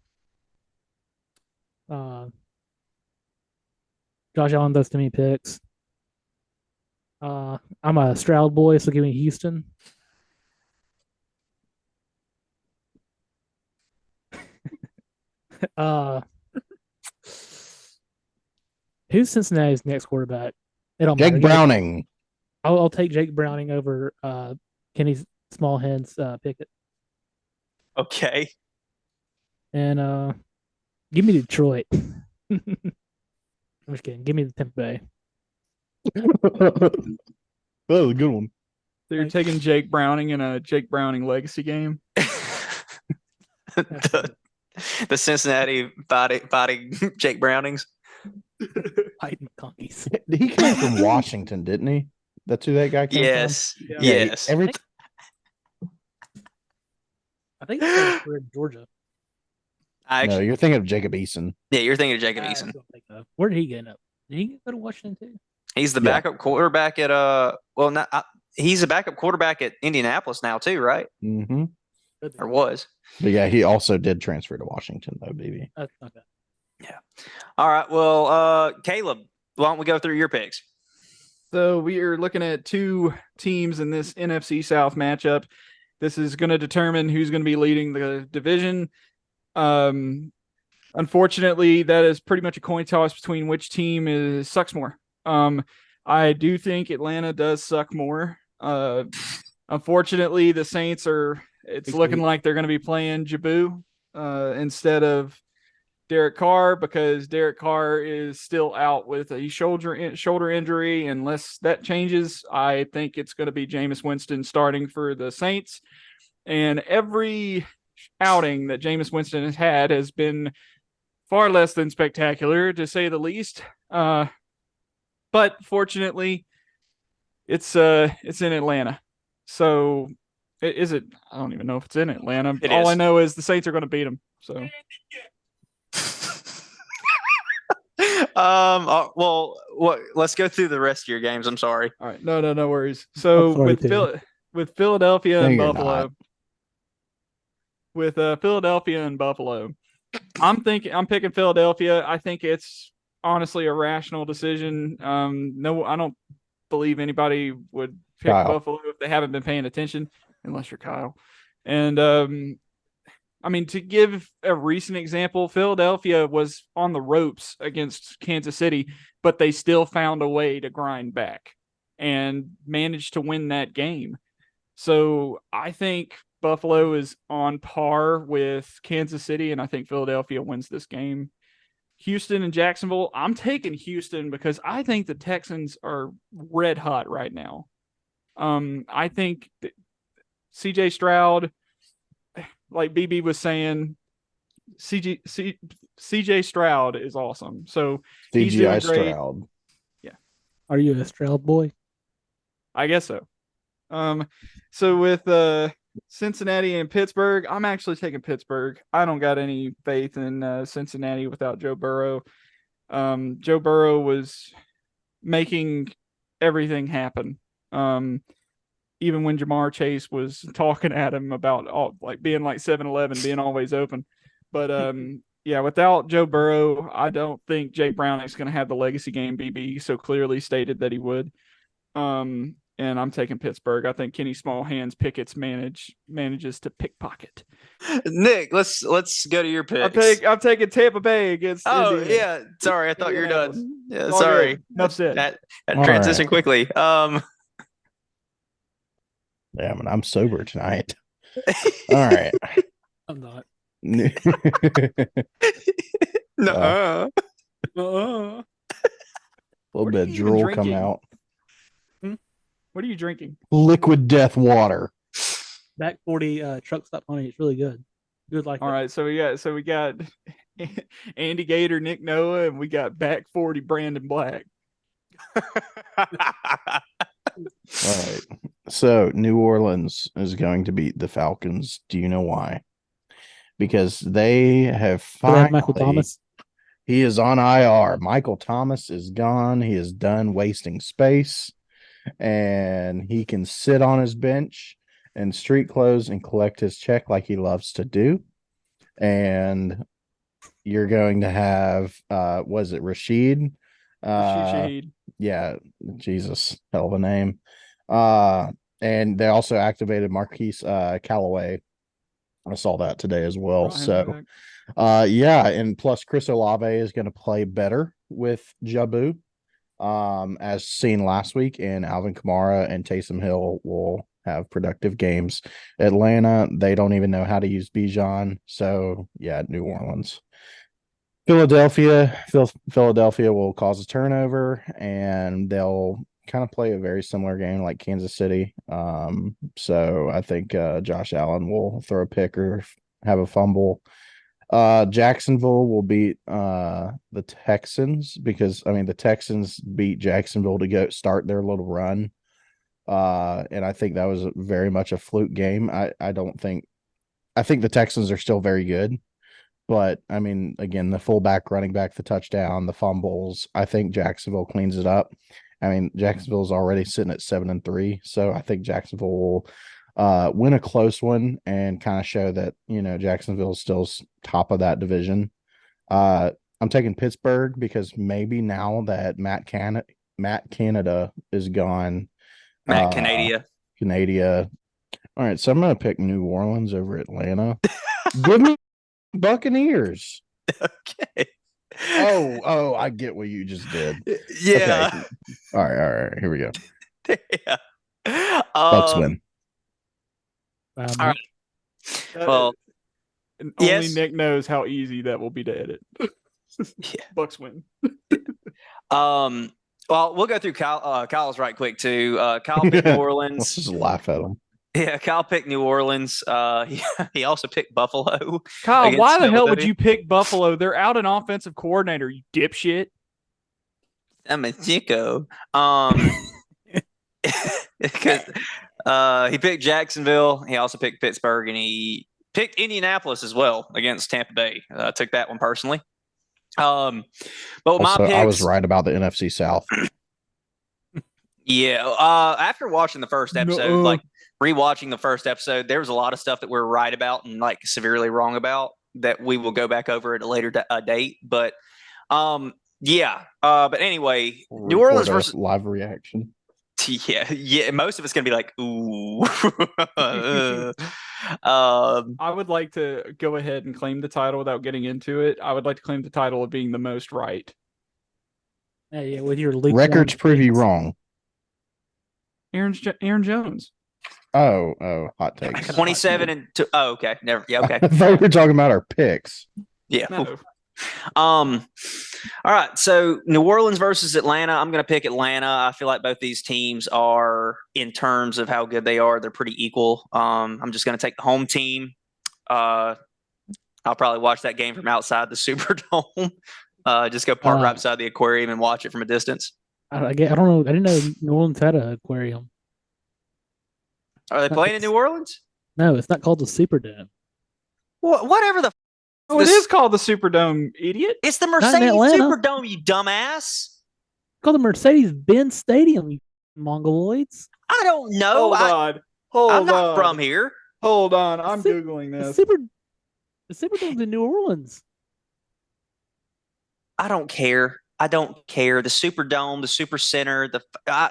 Josh Allen does too many picks. I'm a Stroud boy, so give me Houston. Who's Cincinnati's next quarterback? Jake Browning. I'll take Jake Browning over Kenny Smallhead's Pickett. Okay. And give me Detroit. I'm just kidding. Give me the Tampa Bay. That was a good one. So you're taking Jake Browning in a Jake Browning legacy game? the Cincinnati fighting Jake Brownings. Fighting conkies. He came from Washington, didn't he? That's who that guy came from? Yeah. Yes. I think we're in Georgia. No, you're thinking of Jacob Eason. Yeah, you're thinking of Jacob Eason. Where did he get up? Did he go to Washington too? He's the backup quarterback at he's a backup quarterback at Indianapolis now too, right? Mm-hmm. Or was. But yeah, he also did transfer to Washington though, BB. Okay. Yeah. All right. Well, Caleb, why don't we go through your picks? So we are looking at 2 teams in this NFC South matchup. This is going to determine who's going to be leading the division. Unfortunately, that is pretty much a coin toss between which team sucks more. I do think Atlanta does suck more. Unfortunately, the Saints it's looking like they're going to be playing Jabu instead of Derek Carr, because Derek Carr is still out with a shoulder injury. Unless that changes, I think it's going to be Jameis Winston starting for the Saints. And every outing that Jameis Winston has had has been far less than spectacular, to say the least. But fortunately, it's in Atlanta. So is it? I don't even know if it's in Atlanta. All I know is the Saints are going to beat them. So. Let's go through the rest of your games. I'm sorry. All right. No worries. So with Philadelphia and Buffalo, Philadelphia and Buffalo, I'm picking Philadelphia. I think it's honestly a rational decision. No, I don't believe anybody would pick Kyle. Buffalo if they haven't been paying attention, unless you're Kyle. And I mean, to give a recent example, Philadelphia was on the ropes against Kansas City, but they still found a way to grind back and managed to win that game. So I think Buffalo is on par with Kansas City, and I think Philadelphia wins this game. Houston and Jacksonville, I'm taking Houston because I think the Texans are red hot right now. I think CJ Stroud, like BB was saying, CJ Stroud is awesome. So he's doing CGI great. Stroud. Yeah. Are you a Stroud boy? I guess so. So with Cincinnati and Pittsburgh, I'm actually taking Pittsburgh. I don't got any faith in Cincinnati without Joe Burrow. Joe Burrow was making everything happen. Even when Jamar Chase was talking at him about being like 7-Eleven, being always open. But yeah, without Joe Burrow, I don't think Jay Browning's going to have the legacy game BB so clearly stated that he would. And I'm taking Pittsburgh. I think Kenny Smallhands Pickett's manages to pickpocket. Nick, let's go to your picks. I'm taking Tampa Bay against. Oh Indiana. yeah, sorry, I thought you were done. Yeah, All sorry. good. Enough said. That transition quickly. Yeah, man, I'm sober tonight. All right. I'm not. No. Uh-uh. A little bit of drool come out. What are you drinking? Liquid death water. Back 40 truck stop honey. It's really good. Good like All that. right, so we got Andy Gator, Nick Noah, and we got back 40 Brandon Black. All right. So New Orleans is going to beat the Falcons. Do you know why? Because they have finally. Michael Thomas. He is on IR. Michael Thomas is gone. He is done wasting space, and he can sit on his bench in street clothes and collect his check like he loves to do. And you're going to have was it Rashid? Rashid Shaheed. Yeah, Jesus, hell of a name. And they also activated Marquise Callaway. I saw that today as well. So yeah, and plus Chris Olave is going to play better with Jabu, as seen last week, and Alvin Kamara and Taysom Hill will have productive games. Atlanta, they don't even know how to use Bijan. So yeah, New Orleans. Philadelphia will cause a turnover, and they'll kind of play a very similar game like Kansas City. So I think Josh Allen will throw a pick or have a fumble. Jacksonville will beat the Texans because the Texans beat Jacksonville to go start their little run. And I think that was very much a fluke game. I think the Texans are still very good. But, again, the fullback, running back, the touchdown, the fumbles, I think Jacksonville cleans it up. Jacksonville's already sitting at 7-3. So I think Jacksonville will win a close one and kind of show that, Jacksonville's still top of that division. I'm taking Pittsburgh because maybe now that Matt Canada is gone. Matt Canada. All right, so I'm going to pick New Orleans over Atlanta. Give me Buccaneers. Okay. Oh, I get what you just did. Yeah. Okay. All right. Here we go. Yeah. Bucks win. All right. Well, only Nick knows how easy that will be to edit. Yeah. Bucks win. Well, we'll go through Kyle's right quick too. Kyle picked New Orleans. Let's just laugh at him. Yeah, Kyle picked New Orleans. He also picked Buffalo. Kyle, why the hell would you pick Buffalo? They're out an offensive coordinator, you dipshit. I'm a sicko. He picked Jacksonville. He also picked Pittsburgh, and he picked Indianapolis as well against Tampa Bay. I took that one personally. But with my picks, I was right about the NFC South. Yeah. After watching the first episode, rewatching the first episode, there was a lot of stuff that we're right about and severely wrong about that we will go back over at a later date. But yeah. But anyway, New Orleans versus live reaction. Yeah. Most of it's gonna be like, ooh. I would like to go ahead and claim the title without getting into it. I would like to claim the title of being the most right. Yeah, with your league Records prove you wrong. Aaron Jones. Oh, hot takes. 27 and 2. Oh, okay. Never. Yeah, okay. I thought we were talking about our picks. Yeah. No. All right. So New Orleans versus Atlanta. I'm going to pick Atlanta. I feel like both these teams are, in terms of how good they are, they're pretty equal. I'm just going to take the home team. I'll probably watch that game from outside the Superdome. Just go park right beside the aquarium and watch it from a distance. I don't know. I didn't know New Orleans had an aquarium. Are they playing in New Orleans? No, it's not called the Superdome. Whatever the. Oh, it is called the Superdome, idiot. It's the Mercedes Superdome, you dumbass. It's called the Mercedes-Benz Stadium, you mongoloids. I don't know. I'm not from here. Hold on. I'm Googling this. The Superdome's in New Orleans. I don't care. The Superdome, the Super Center,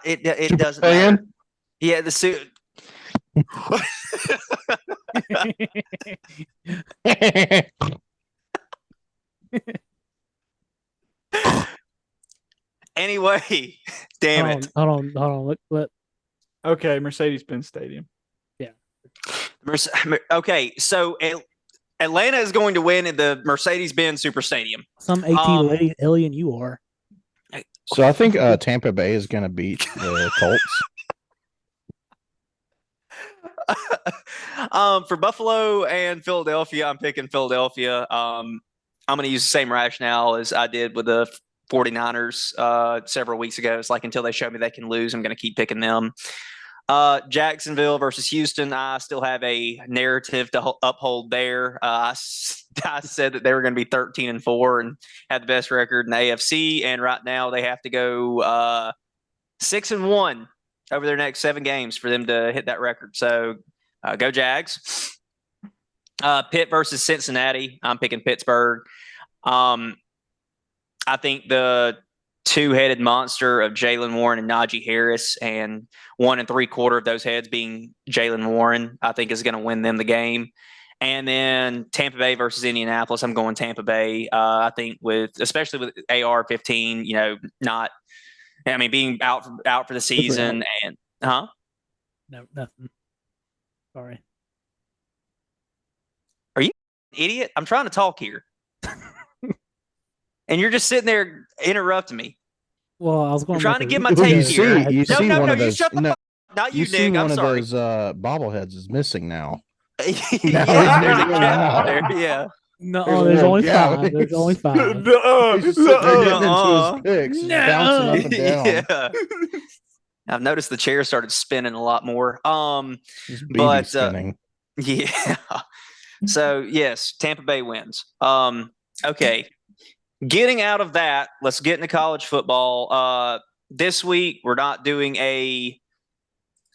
it Super doesn't fan? matter. Yeah, the suit. Anyway, damn it. Hold on. Look. Okay, Mercedes-Benz Stadium. Yeah. Okay, so Atlanta is going to win in the Mercedes-Benz Super Stadium. Some 18 alien you are. So I think Tampa Bay is going to beat the Colts. For Buffalo and Philadelphia, I'm picking Philadelphia. I'm going to use the same rationale as I did with the 49ers several weeks ago. It's like until they show me they can lose, I'm going to keep picking them. Jacksonville versus Houston, I still have a narrative to uphold there. I said that they were going to be 13-4 and had the best record in the AFC, and right now they have to go 6-1 over their next 7 games for them to hit that record. So go Jags. Pitt versus Cincinnati, I'm picking Pittsburgh. I think the two-headed monster of Jaylen Warren and Najee Harris, and 1 3/4 of those heads being Jaylen Warren, I think is going to win them the game. And then Tampa Bay versus Indianapolis, I'm going Tampa Bay. I think especially with AR-15, being out for the season and No, nothing. Sorry. Are you an idiot? I'm trying to talk here. And you're just sitting there interrupting me. Well, I was going. I'm trying to get my take here. You see one of those. Shut the fuck. Not you, Nick. I'm sorry. One of those bobbleheads is missing now. Yeah, there's a cat there. Yeah. No, there's only 5. There's only 5. He's just getting into his picks. He's bouncing up and down. Yeah. I've noticed the chair started spinning a lot more. But spinning. Yeah. So yes, Tampa Bay wins. Okay. Getting out of that, let's get into college football. This week, we're not doing a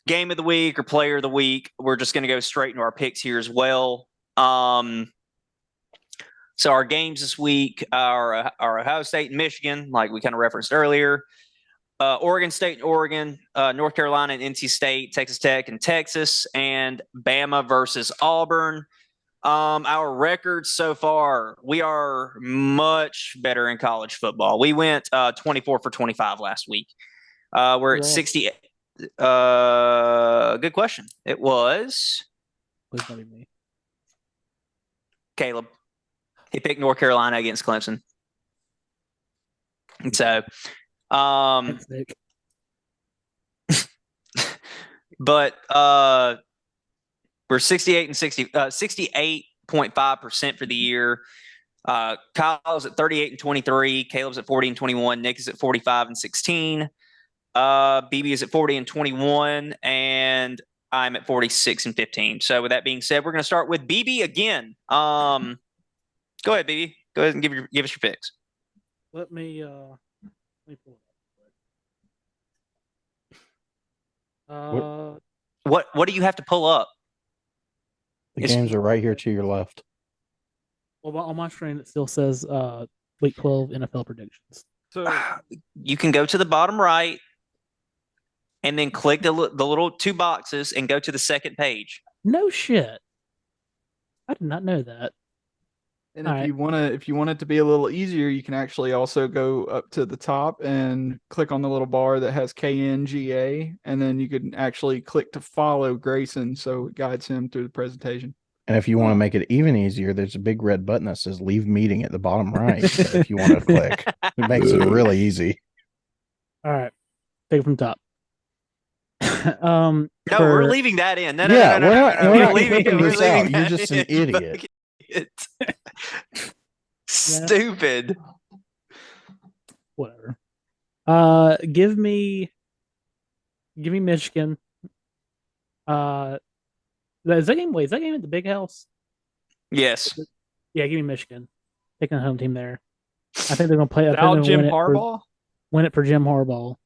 game of the week or player of the week. We're just going to go straight into our picks here as well. So our games this week are Ohio State and Michigan, like we kind of referenced earlier. Oregon State and Oregon, North Carolina and NC State, Texas Tech and Texas, and Bama versus Auburn. Our records so far, we are much better in college football. We went 24 for 25 last week. We're at 60. Good question. It was Caleb. He picked North Carolina against Clemson. And so, but we're 68.5% for the year. Kyle's at 38-23. Caleb's at 40-21. Nick is at 45-16. BB is at 40-21, and I'm at 46-15. So with that being said, we're going to start with BB again. Go ahead, BB. Go ahead and give us your picks. Let me pull it up. What do you have to pull up? The games are right here to your left. Well, on my screen, it still says Week 12 NFL predictions. So you can go to the bottom right. and then click the little two boxes and go to the second page. No shit. I did not know that. And if you want it to be a little easier, you can actually also go up to the top and click on the little bar that has KNGA, and then you can actually click to follow Grayson, so it guides him through the presentation. And if you want to make it even easier, there's a big red button that says "Leave Meeting" at the bottom right. If you want to click, it makes it really easy. All right, take it from top. No, we're leaving that in. No, we're not leaving this out. You're that just an in. idiot. Stupid. Whatever. Give me Michigan. Is that game at the big house? Yes. Yeah, give me Michigan. Taking the home team there. I think they're gonna play without Jim Harbaugh. Win it for Jim Harbaugh.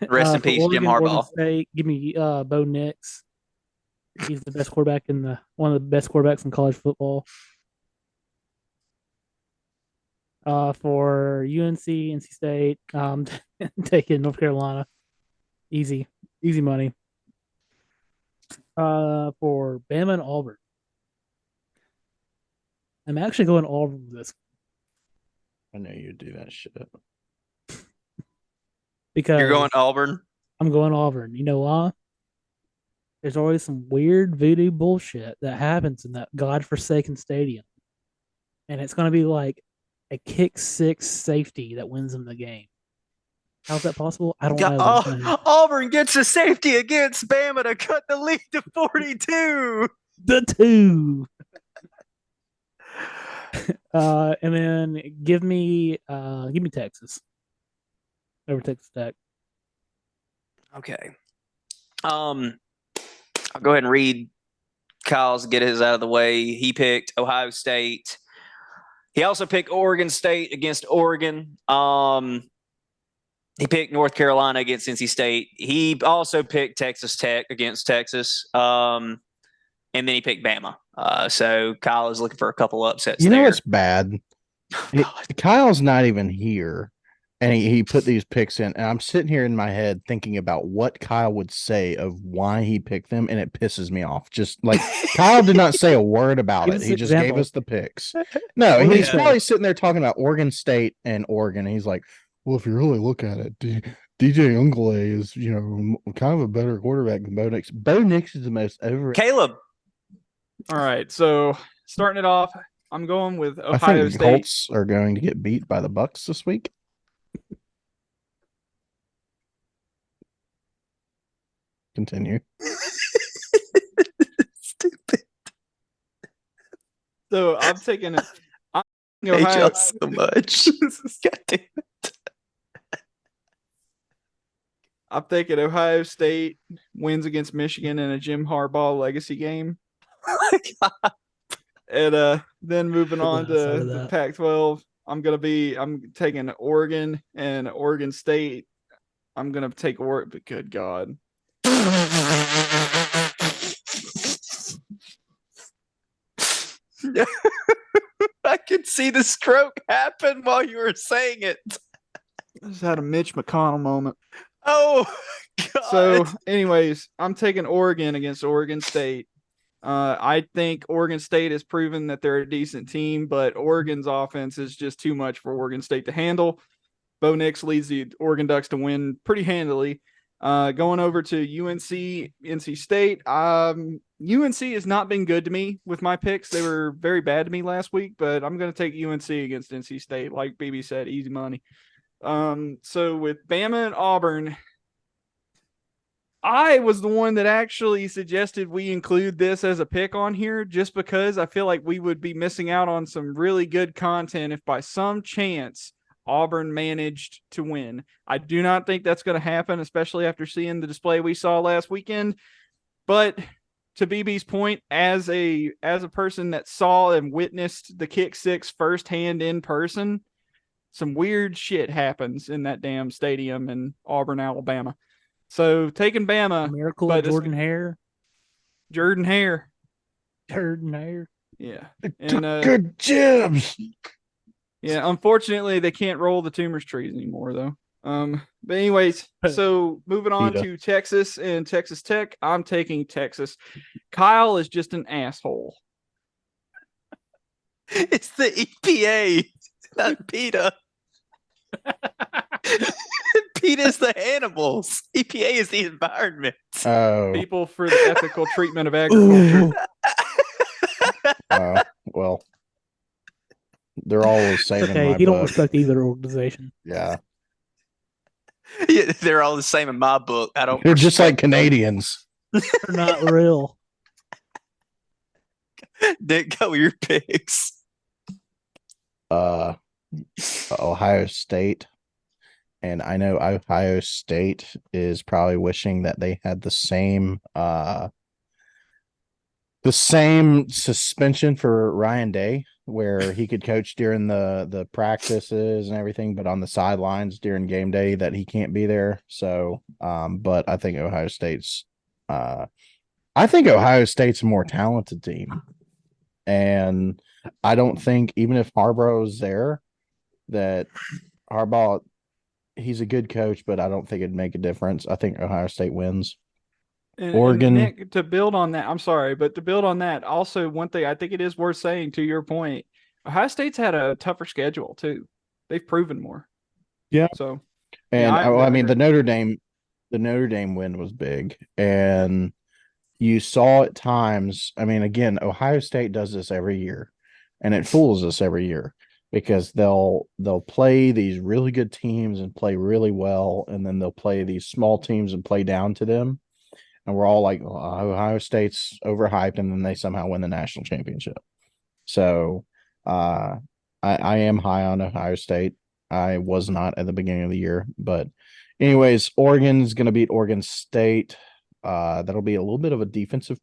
Rest in peace, Oregon, Jim Harbaugh. State, give me Bo Nix. He's the best quarterback one of the best quarterbacks in college football. For UNC, NC State, taking North Carolina. Easy money. For Bama and Auburn. I'm actually going Auburn with this. I know you do that shit. Because you're going Auburn? I'm going Auburn. You know why? There's always some weird voodoo bullshit that happens in that godforsaken stadium. And it's going to be like a kick six safety that wins them the game. How's that possible? I don't know. Auburn gets a safety against Bama to cut the lead to 42. The two. And then give me Texas over Texas Tech. Okay. I'll go ahead and read Kyle's, get his out of the way. He picked Ohio State. He also picked Oregon State against Oregon. He picked North Carolina against NC State. He also picked Texas Tech against Texas. And then he picked Bama. So Kyle is looking for a couple upsets. You know what's bad? Kyle's not even here. And he put these picks in, and I'm sitting here in my head thinking about what Kyle would say of why he picked them, and it pisses me off. Just like Kyle did not say a word about it. He just gave us the picks. No, he's probably sitting there talking about Oregon State and Oregon. And he's like, well, if you really look at it, DJ Ungale is, kind of a better quarterback than Bo Nix. Bo Nix is the most over. Caleb. All right, so starting it off, I'm going with Ohio State. The Colts are going to get beat by the Bucks this week. Continue. Stupid. So I'm taking it. I hate y'all so much. God damn it. I'm thinking Ohio State wins against Michigan in a Jim Harbaugh legacy game. Oh my God. And then moving on to the Pac-12, I'm taking Oregon and Oregon State. I'm gonna take Oregon, but good God. I could see the stroke happen while you were saying it. I just had a Mitch McConnell moment. Oh, God. So, anyways, I'm taking Oregon against Oregon State. I think Oregon State has proven that they're a decent team, but Oregon's offense is just too much for Oregon State to handle. Bo Nix leads the Oregon Ducks to win pretty handily. Going over to UNC, NC State. UNC has not been good to me with my picks. They were very bad to me last week, but I'm going to take UNC against NC State. Like BB said, easy money. So with Bama and Auburn, I was the one that actually suggested we include this as a pick on here just because I feel like we would be missing out on some really good content if by some chance Auburn managed to win. I do not think that's going to happen, especially after seeing the display we saw last weekend. But to BB's point, as a person that saw and witnessed the kick six firsthand in person, some weird shit happens in that damn stadium in Auburn, Alabama. So taking Bama. Miracle of Jordan Hare. Yeah. And good jibs. Yeah, unfortunately they can't roll the tumors trees anymore though. But anyways, so moving on Beta. to Texas and Texas Tech, I'm taking Texas. Kyle is just an asshole. It's the EPA, not PETA. PETA is the animals. EPA is the environment. Oh, People for the ethical treatment of agriculture. well, they're all the same in Okay, my he don't book. respect either organization. Yeah, Yeah, they're all the same in my book. I don't. they're just like respect Canadians. They're not real. Nick, go with your picks. Ohio State. And I know Ohio State is probably wishing that they had the same suspension for Ryan Day, where he could coach during the practices and everything, but on the sidelines during game day that he can't be there. So, but I think Ohio State's a more talented team. And I don't think even if Harbaugh's there, that Harbaugh, he's a good coach, but I don't think it'd make a difference. I think Ohio State wins. Oregon. And Nick, to build on that, I'm sorry, but to build on that, also one thing I think it is worth saying to your point, Ohio State's had a tougher schedule too. They've proven more. Yeah. So, and yeah, I mean the Notre Dame win was big, and you saw at times. I mean, again, Ohio State does this every year, and it fools us every year because they'll play these really good teams and play really well, and then they'll play these small teams and play down to them. And we're all like, Ohio State's overhyped, and then they somehow win the national championship. So I am high on Ohio State. I was not at the beginning of the year. But anyways, Oregon's going to beat Oregon State. That'll be a little bit of a defensive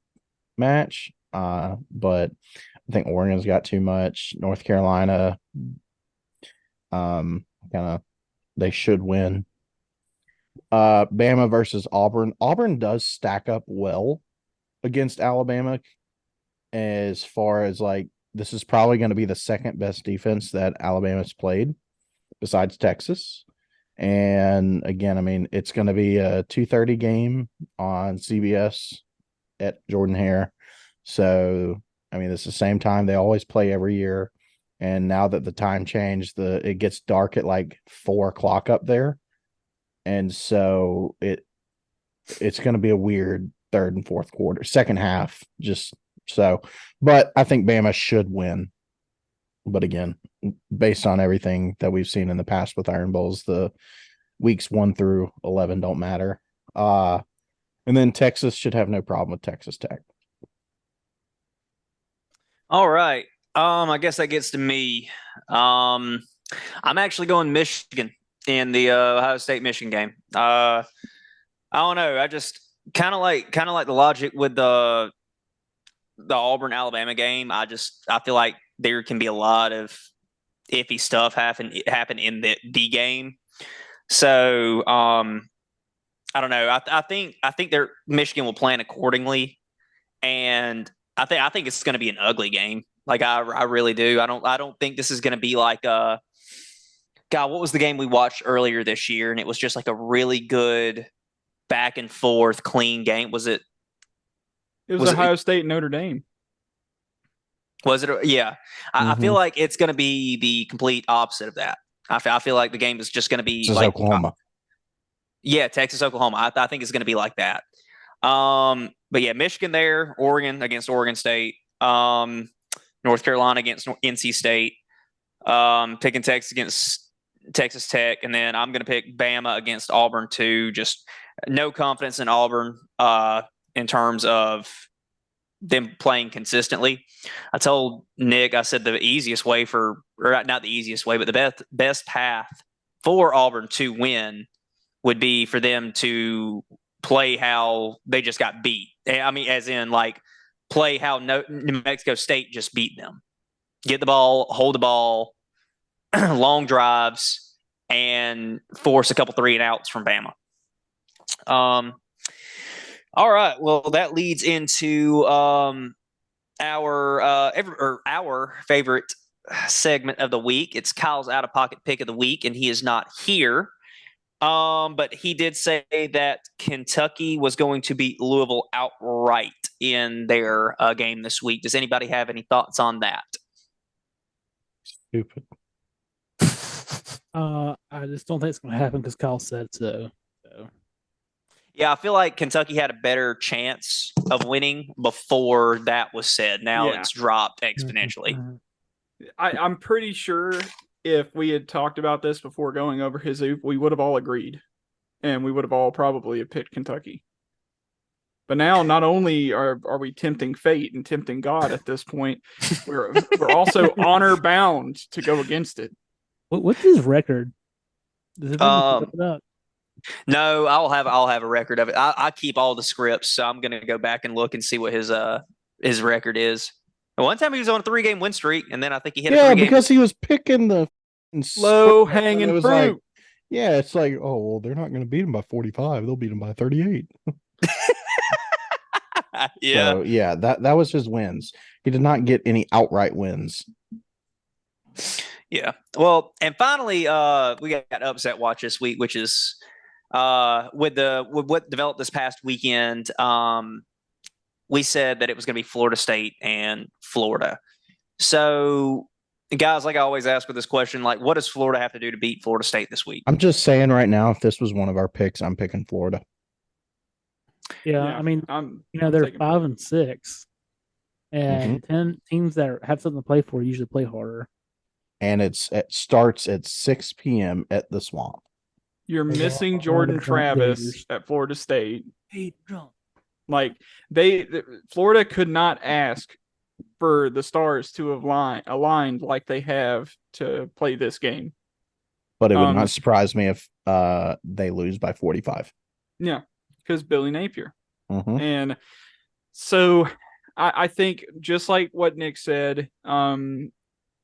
match. But I think Oregon's got too much. North Carolina, they should win. Bama versus Auburn. Auburn does stack up well against Alabama as far as like this is probably going to be the second best defense that Alabama's played besides Texas. And again, I mean, it's going to be a 2:30 game on CBS at Jordan-Hare. So, I mean, it's the same time they always play every year. And now that the time changed, it gets dark at like 4:00 up there. And so it's going to be a weird third and fourth quarter, second half, just so. But I think Bama should win. But again, based on everything that we've seen in the past with Iron Bowls, the weeks 1 through 11 don't matter. And then Texas should have no problem with Texas Tech. All right. I guess that gets to me. I'm actually going Michigan in the Ohio State Michigan game. I don't know. I just kind of like the logic with the Auburn Alabama game. I feel like there can be a lot of iffy stuff happen in the game. So I don't know. I think Michigan will plan accordingly, and I think it's going to be an ugly game. Like I really do. I don't think this is going to be like God, what was the game we watched earlier this year? And it was just like a really good back and forth, clean game. Was it? It was Ohio State and Notre Dame. Was it? Yeah. I feel like it's going to be the complete opposite of that. I feel like the game is just going to be like Oklahoma. Yeah, Texas, Oklahoma. I think it's going to be like that. But yeah, Michigan there, Oregon against Oregon State, North Carolina against NC State, picking Texas against Texas Tech, and then I'm going to pick Bama against Auburn too. Just no confidence in Auburn in terms of them playing consistently. I told Nick, I said the easiest way not the easiest way, but the best path for Auburn to win would be for them to play how they just got beat. I mean, as in like play how New Mexico State just beat them. Get the ball, hold the ball, long drives, and force a couple 3-and-outs from Bama. All right. Well, that leads into our favorite segment of the week. It's Kyle's out of pocket pick of the week, and he is not here. But he did say that Kentucky was going to beat Louisville outright in their game this week. Does anybody have any thoughts on that? Stupid. I just don't think it's going to happen because Kyle said so. Yeah, I feel like Kentucky had a better chance of winning before that was said. Now Yeah. it's dropped exponentially. I'm pretty sure if we had talked about this before going over his oop, we would have all agreed, and we would have all probably have picked Kentucky. But now, not only are we tempting fate and tempting God at this point, we're also honor bound to go against it. What's his record? Does it look it up? No, I'll have a record of it. I keep all the scripts, so I'm gonna go back and look and see what his record is. One time he was on a 3-game win streak, and then I think he hit a 3-game. Because he was picking the low hanging fruit. Like, it's like, oh well, they're not going to beat him by 45; they'll beat him by 38. Yeah. So, that was his wins. He did not get any outright wins. Yeah. Well, and finally, we got upset watch this week, which is with what developed this past weekend. We said that it was going to be Florida State and Florida. So, guys, like I always ask with this question, like, what does Florida have to do to beat Florida State this week? I'm just saying right now, if this was one of our picks, I'm picking Florida. Yeah, I mean, they're 5-6, and 10 teams that have something to play for usually play harder. And it starts at 6 p.m. at the Swamp. You're missing Jordan Travis at Florida State. Hey, drunk. Like Florida could not ask for the stars to have aligned like they have to play this game. But it would not surprise me if they lose by 45. Yeah, because Billy Napier. Mm-hmm. And so I think just like what Nick said,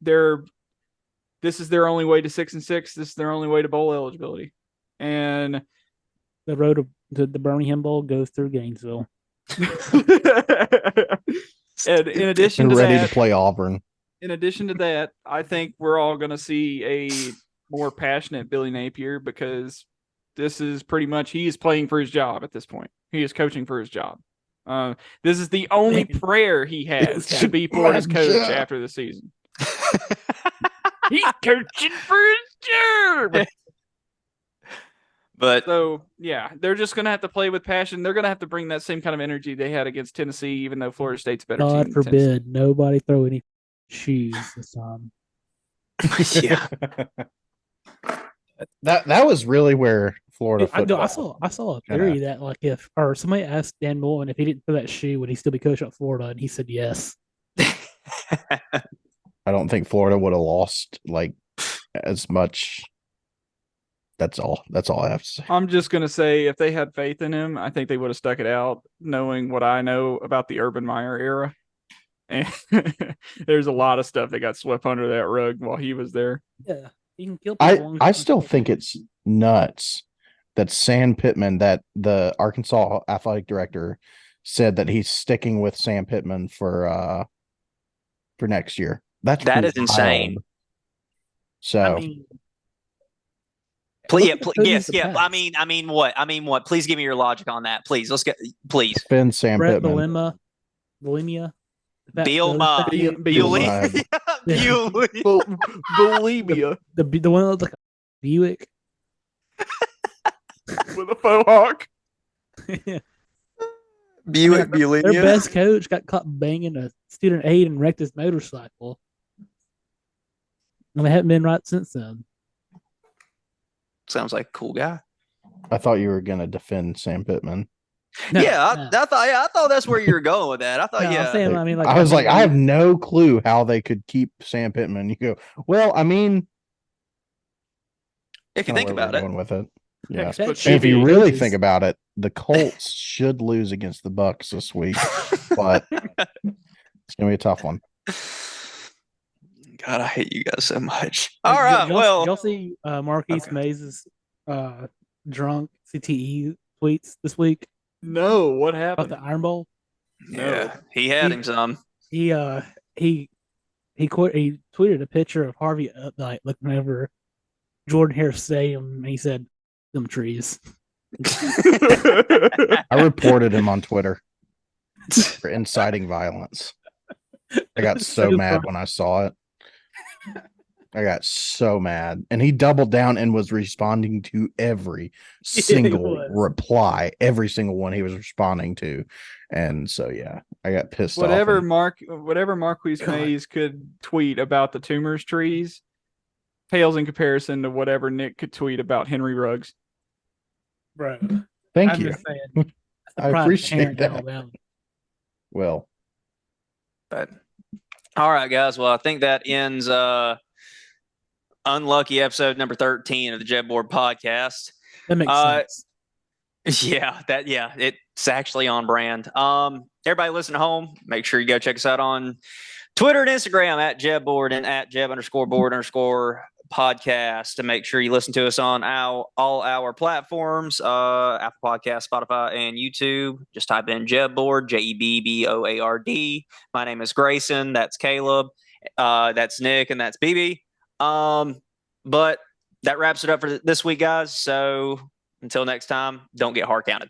this is their only way to 6-6. This is their only way to bowl eligibility. And the road to the Birmingham Bowl goes through Gainesville. And in addition to ready that, to play Auburn. In addition to that, I think we're all going to see a more passionate Billy Napier, because this is pretty much, he is playing for his job at this point. He is coaching for his job. This is the only prayer he has to be Florida's coach after the season. He's coaching for his job. But so, yeah, they're just going to have to play with passion. They're going to have to bring that same kind of energy they had against Tennessee, even though Florida State's a better team. God forbid nobody throw any shoes this time. Yeah. That was really where Florida football. I saw a theory that, like, if somebody asked Dan Mullen if he didn't throw that shoe, would he still be coaching at Florida? And he said yes. I don't think Florida would have lost like as much. That's all I have to say. I'm just going to say, if they had faith in him, I think they would have stuck it out, knowing what I know about the Urban Meyer era. And there's a lot of stuff that got swept under that rug while he was there. Yeah, he can kill people. I still think it's nuts that Sam Pittman, that the Arkansas athletic director, said that he's sticking with Sam Pittman for next year. That is insane. So. I mean, yes. I mean, what? Please give me your logic on that. Please, please. Defend Sam Brett Pittman. Bulimia. Bulimia. The one that looks like a Buick. With a faux hawk. Bulimia. Their best coach got caught banging a student aide and wrecked his motorcycle. And they haven't been right since then. Sounds like a cool guy. I thought you were going to defend Sam Pittman. I thought that's where you were going with that. I thought, I was like, I have no clue how they could keep Sam Pittman. You go, well, I mean, if you think about it, with it, yeah. And if you really think about it, the Colts should lose against the Bucks this week, but it's gonna be a tough one. God, I hate you guys so much. All right, y'all see Marquise Mays' drunk CTE tweets this week? No, what happened? About the Iron Bowl? Yeah, he had him some. He tweeted a picture of Harvey Upnight looking over Jordan Hare Stadium, and he said, them trees. I reported him on Twitter for inciting violence. I got so mad when I saw it. I got so mad. And he doubled down and was responding to every single reply, every single one he was responding to. And so, yeah, I got pissed off. Whatever Marquise Mays could tweet about the tumors trees pales in comparison to whatever Nick could tweet about Henry Ruggs. Bro. Thank you. Just saying, I appreciate that. Well, but all right, guys. Well, I think that ends unlucky episode number 13 of the JEB Board Podcast. That makes sense. Yeah, it's actually on brand. Everybody listen at home. Make sure you go check us out on Twitter and Instagram at JEB Board and at JEB_board_podcast. To make sure you listen to us on all our platforms, Apple Podcast, Spotify, and YouTube. Just type in JEB Board, JEBBOARD. My name is Grayson. That's Caleb. That's Nick, and that's BB. But that wraps it up for this week, guys. So until next time, don't get hard counted.